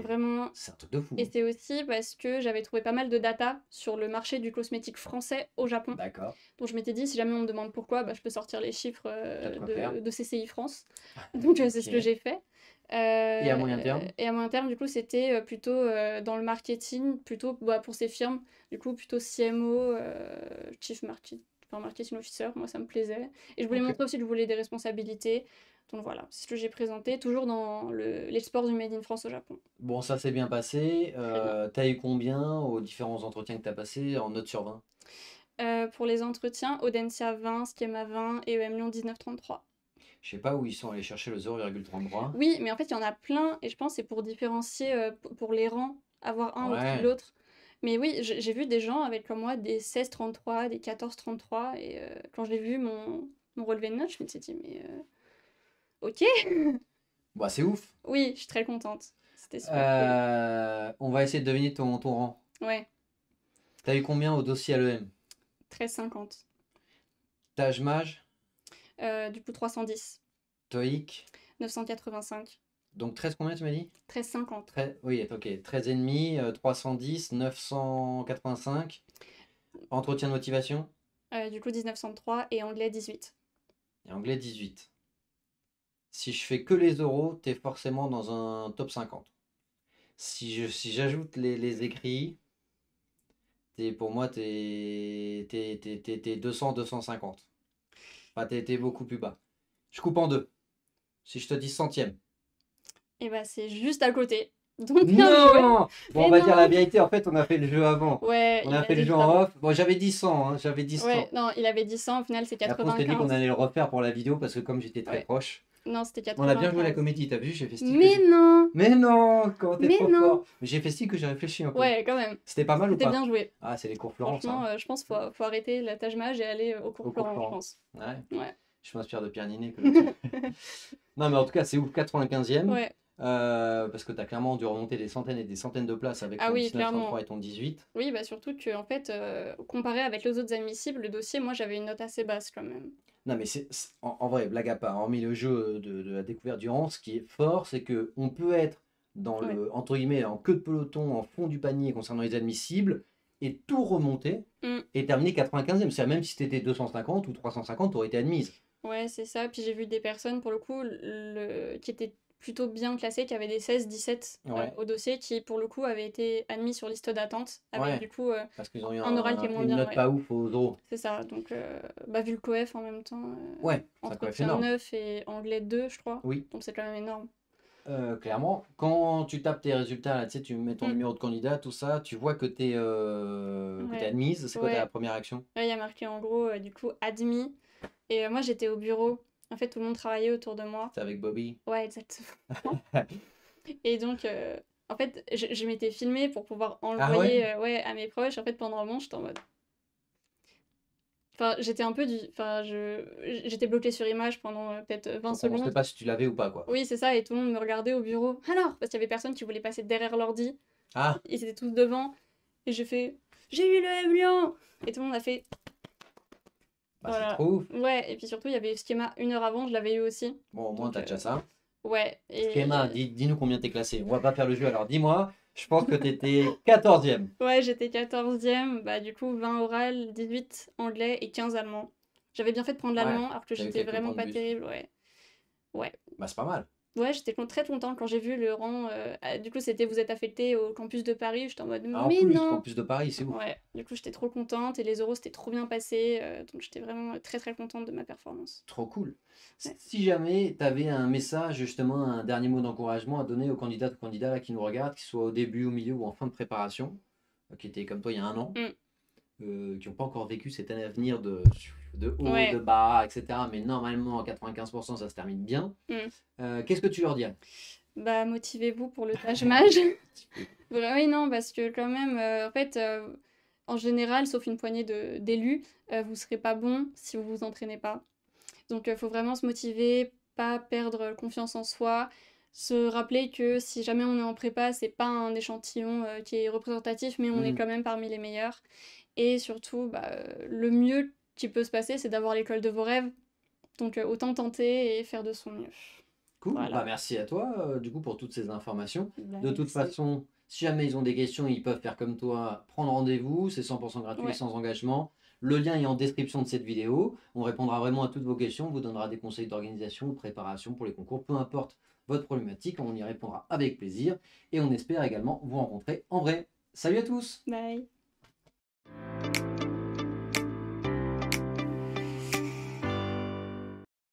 Speaker 2: vraiment.
Speaker 1: c'est un truc de fou,
Speaker 2: Et
Speaker 1: hein.
Speaker 2: c'est aussi parce que j'avais trouvé pas mal de data sur le marché du cosmétique français au Japon.
Speaker 1: D'accord.
Speaker 2: Donc je m'étais dit, si jamais on me demande pourquoi, bah, je peux sortir les chiffres
Speaker 1: T'as de quoi faire.
Speaker 2: de CCI France. Donc c'est ce que
Speaker 1: Ok.
Speaker 2: j'ai fait.
Speaker 1: Et à moyen terme?
Speaker 2: Et à moyen terme, du coup, c'était plutôt dans le marketing, plutôt bah, pour ces firmes, du coup, plutôt CMO, Chief Market, enfin, Marketing Officer, moi ça me plaisait. Et je voulais
Speaker 1: Ok.
Speaker 2: montrer aussi que je voulais des responsabilités. Donc voilà, c'est ce que j'ai présenté, toujours dans l'export du Made in France au Japon.
Speaker 1: Bon, ça s'est bien passé.
Speaker 2: Très bien.
Speaker 1: T'as eu combien aux différents entretiens que t'as passés en notes sur 20?
Speaker 2: Pour les entretiens, Audencia 20, Schema 20 et EM Lyon 1933.
Speaker 1: Je sais pas où ils sont allés chercher le 0,33.
Speaker 2: Oui, mais en fait, il y en a plein, et je pense que c'est pour différencier, pour les rangs, avoir un au-dessus de
Speaker 1: Ouais.
Speaker 2: l'autre. Mais oui, j'ai vu des gens avec comme moi des 16,33, des 14,33, et quand j'ai vu mon relevé de notes, je me suis dit, mais ok,
Speaker 1: Bah, c'est ouf.
Speaker 2: oui, je suis très contente. C'était super cool.
Speaker 1: On va essayer de deviner ton rang.
Speaker 2: Ouais,
Speaker 1: T'as eu combien au dossier à l'EM?
Speaker 2: 13,50.
Speaker 1: Taj Maj,
Speaker 2: Du coup, 310.
Speaker 1: TOEIC.
Speaker 2: 985.
Speaker 1: Donc 13 combien tu m'as dit?
Speaker 2: 13,50.
Speaker 1: Oui, ok. 13,5, 310, 985. Entretien de motivation
Speaker 2: Du coup, 1903 et anglais 18.
Speaker 1: et anglais 18. Si je fais que les euros, t'es forcément dans un top 50. Si j'ajoute les écrits, pour moi, t'es 200, 250. Enfin, t'es beaucoup plus bas. Je coupe en deux. Si je te dis centième.
Speaker 2: Et bah, c'est juste à côté. Donc, bien joué.
Speaker 1: Non! Bon, on
Speaker 2: Mais
Speaker 1: va dire
Speaker 2: non.
Speaker 1: la vérité, en fait, on a fait le jeu avant.
Speaker 2: Ouais,
Speaker 1: On
Speaker 2: il
Speaker 1: a
Speaker 2: m'a
Speaker 1: fait le
Speaker 2: dit
Speaker 1: jeu
Speaker 2: juste
Speaker 1: en
Speaker 2: avant.
Speaker 1: off. Bon, j'avais dit 100, hein, j'avais dit 100.
Speaker 2: Ouais, non, il avait dit 100, au final c'est
Speaker 1: Et après, on s'était dit qu'on
Speaker 2: 95.
Speaker 1: allait le refaire pour la vidéo parce que comme j'étais très
Speaker 2: Ouais.
Speaker 1: proche.
Speaker 2: Non, c'était
Speaker 1: On a bien joué la
Speaker 2: 95.
Speaker 1: comédie, t'as vu? J'ai fait style que
Speaker 2: Mais
Speaker 1: j'ai...
Speaker 2: non!
Speaker 1: Mais non! Comment t'es
Speaker 2: Mais
Speaker 1: trop
Speaker 2: non!
Speaker 1: fort! Mais j'ai fait style que j'ai réfléchi un peu.
Speaker 2: Ouais, quand même.
Speaker 1: C'était pas mal ou
Speaker 2: C'était
Speaker 1: pas?
Speaker 2: bien joué.
Speaker 1: Ah, c'est les cours Florent, ça.
Speaker 2: Franchement, je pense qu'il faut arrêter la Taj Mahal et aller au cours
Speaker 1: Au cours
Speaker 2: Florent, je
Speaker 1: Florent.
Speaker 2: pense.
Speaker 1: Ouais.
Speaker 2: Ouais.
Speaker 1: Je m'inspire de Pierre Ninet que là-dessus. Non, mais en tout cas, c'est ouf, 95e.
Speaker 2: Ouais.
Speaker 1: Parce que t'as clairement dû remonter des centaines et des centaines de places avec
Speaker 2: Ah
Speaker 1: ton
Speaker 2: oui,
Speaker 1: 19,33
Speaker 2: clairement.
Speaker 1: et ton 18.
Speaker 2: Oui, bah surtout que, en fait, comparé avec les autres admissibles, le dossier, moi j'avais une note assez basse quand même.
Speaker 1: Non, mais en vrai, blague à part, hormis le jeu de la découverte du rang, ce qui est fort, c'est que on peut être dans
Speaker 2: Ouais.
Speaker 1: le, entre guillemets, en queue de peloton, en fond du panier concernant les admissibles, et tout remonter
Speaker 2: Mm.
Speaker 1: et terminer 95e. C'est-à-dire même si t'étais 250 ou 350, t'aurais été admise.
Speaker 2: Ouais, c'est ça. Puis j'ai vu des personnes, pour le coup, qui étaient plutôt bien classées, qui avaient des 16, 17
Speaker 1: Ouais.
Speaker 2: au dossier, qui pour le coup avaient été admis sur liste d'attente, avec
Speaker 1: Ouais.
Speaker 2: du coup
Speaker 1: Parce qu'ils ont eu
Speaker 2: un oral qui est moins
Speaker 1: une
Speaker 2: bien.
Speaker 1: note
Speaker 2: Ouais.
Speaker 1: pas ouf aux euros.
Speaker 2: C'est ça. Donc, bah, vu le coef en même temps,
Speaker 1: Ouais, c'est un coef
Speaker 2: entretien
Speaker 1: énorme.
Speaker 2: 9 et anglais 2, je crois.
Speaker 1: Oui.
Speaker 2: Donc c'est quand même énorme.
Speaker 1: Clairement, quand tu tapes tes résultats, là, tu sais, tu mets ton
Speaker 2: Mm.
Speaker 1: numéro de candidat, tout ça, tu vois que t'es
Speaker 2: Ouais.
Speaker 1: admise. C'est quoi ta
Speaker 2: Ouais.
Speaker 1: première action?
Speaker 2: Ouais, il y a marqué en gros, du coup, admis. Et moi, j'étais au bureau. En fait, tout le monde travaillait autour de moi.
Speaker 1: C'est avec Bobby.
Speaker 2: Ouais, exactement. Et donc, en fait, je m'étais filmée pour pouvoir
Speaker 1: Ah
Speaker 2: envoyer
Speaker 1: ouais?
Speaker 2: ouais, à mes proches. En fait, pendant un moment, j'étais en mode. Enfin, j'étais un peu du. Enfin, j'étais bloquée sur image pendant peut-être 20
Speaker 1: On ne
Speaker 2: secondes.
Speaker 1: sait pas si tu l'avais ou pas, quoi.
Speaker 2: Oui, c'est ça, et tout le monde me regardait au bureau. Alors, parce qu'il y avait personne qui voulait passer derrière l'ordi.
Speaker 1: Ah,
Speaker 2: Ils étaient tous devant. Et j'ai fait J'ai eu le M-Lion! Et tout le monde a fait
Speaker 1: bah
Speaker 2: Voilà.
Speaker 1: c'est trop ouf.
Speaker 2: Ouais, et puis surtout, il y avait le schéma 1 heure avant, je l'avais eu aussi.
Speaker 1: Bon, au moins,
Speaker 2: Donc,
Speaker 1: t'as déjà ça.
Speaker 2: Ouais.
Speaker 1: Schéma, dis-nous combien t'es classé. On va pas faire le jeu, alors dis-moi. Je pense que t'étais 14e.
Speaker 2: Ouais, j'étais 14e. Bah, du coup, 20 oral, 18 anglais et 15 allemand. J'avais bien fait de prendre
Speaker 1: Ouais,
Speaker 2: l'allemand, alors que
Speaker 1: t'avais
Speaker 2: j'étais
Speaker 1: quelques
Speaker 2: vraiment
Speaker 1: points de
Speaker 2: pas
Speaker 1: bus.
Speaker 2: terrible, ouais. Ouais.
Speaker 1: Bah c'est pas mal.
Speaker 2: Ouais, j'étais très contente quand j'ai vu le rang. Du coup, c'était vous êtes affecté au campus de Paris. J'étais en mode
Speaker 1: Ah, en
Speaker 2: mais
Speaker 1: plus,
Speaker 2: non!
Speaker 1: campus de Paris, c'est ouf.
Speaker 2: Ouais, du coup, j'étais trop contente et les euros c'était trop bien passé. Donc, j'étais vraiment très très contente de ma performance.
Speaker 1: Trop cool.
Speaker 2: Ouais.
Speaker 1: Si jamais tu avais un message, justement, un dernier mot d'encouragement à donner aux candidates ou candidats là, qui nous regardent, qu'ils soient au début, au milieu ou en fin de préparation, qui étaient comme toi il y a un an,
Speaker 2: Mm.
Speaker 1: qui n'ont pas encore vécu cet avenir de haut, de
Speaker 2: Ouais.
Speaker 1: bas, etc. Mais normalement, à 95%, ça se termine bien.
Speaker 2: Mm.
Speaker 1: Qu'est-ce que tu leur dirais?
Speaker 2: Bah, motivez-vous pour le Taj Maj. Oui, non, parce que quand même, en fait, en général, sauf une poignée d'élus, vous serez pas bon si vous vous entraînez pas. Donc, faut vraiment se motiver, pas perdre confiance en soi, se rappeler que si jamais on est en prépa, c'est pas un échantillon qui est représentatif, mais on est
Speaker 1: Mhm.
Speaker 2: quand même parmi les meilleurs. Et surtout, bah, le mieux qui peut se passer, c'est d'avoir l'école de vos rêves. Donc, autant tenter et faire de son mieux.
Speaker 1: Cool, bah
Speaker 2: Voilà.
Speaker 1: merci à toi du coup pour toutes ces informations.
Speaker 2: Bah,
Speaker 1: De toute
Speaker 2: merci.
Speaker 1: façon, si jamais ils ont des questions, ils peuvent faire comme toi, prendre rendez-vous, c'est 100% gratuit et
Speaker 2: Ouais.
Speaker 1: sans engagement. Le lien est en description de cette vidéo. On répondra vraiment à toutes vos questions, on vous donnera des conseils d'organisation, de préparation pour les concours, peu importe votre problématique, on y répondra avec plaisir et on espère également vous rencontrer en vrai. Salut à tous!
Speaker 2: Bye.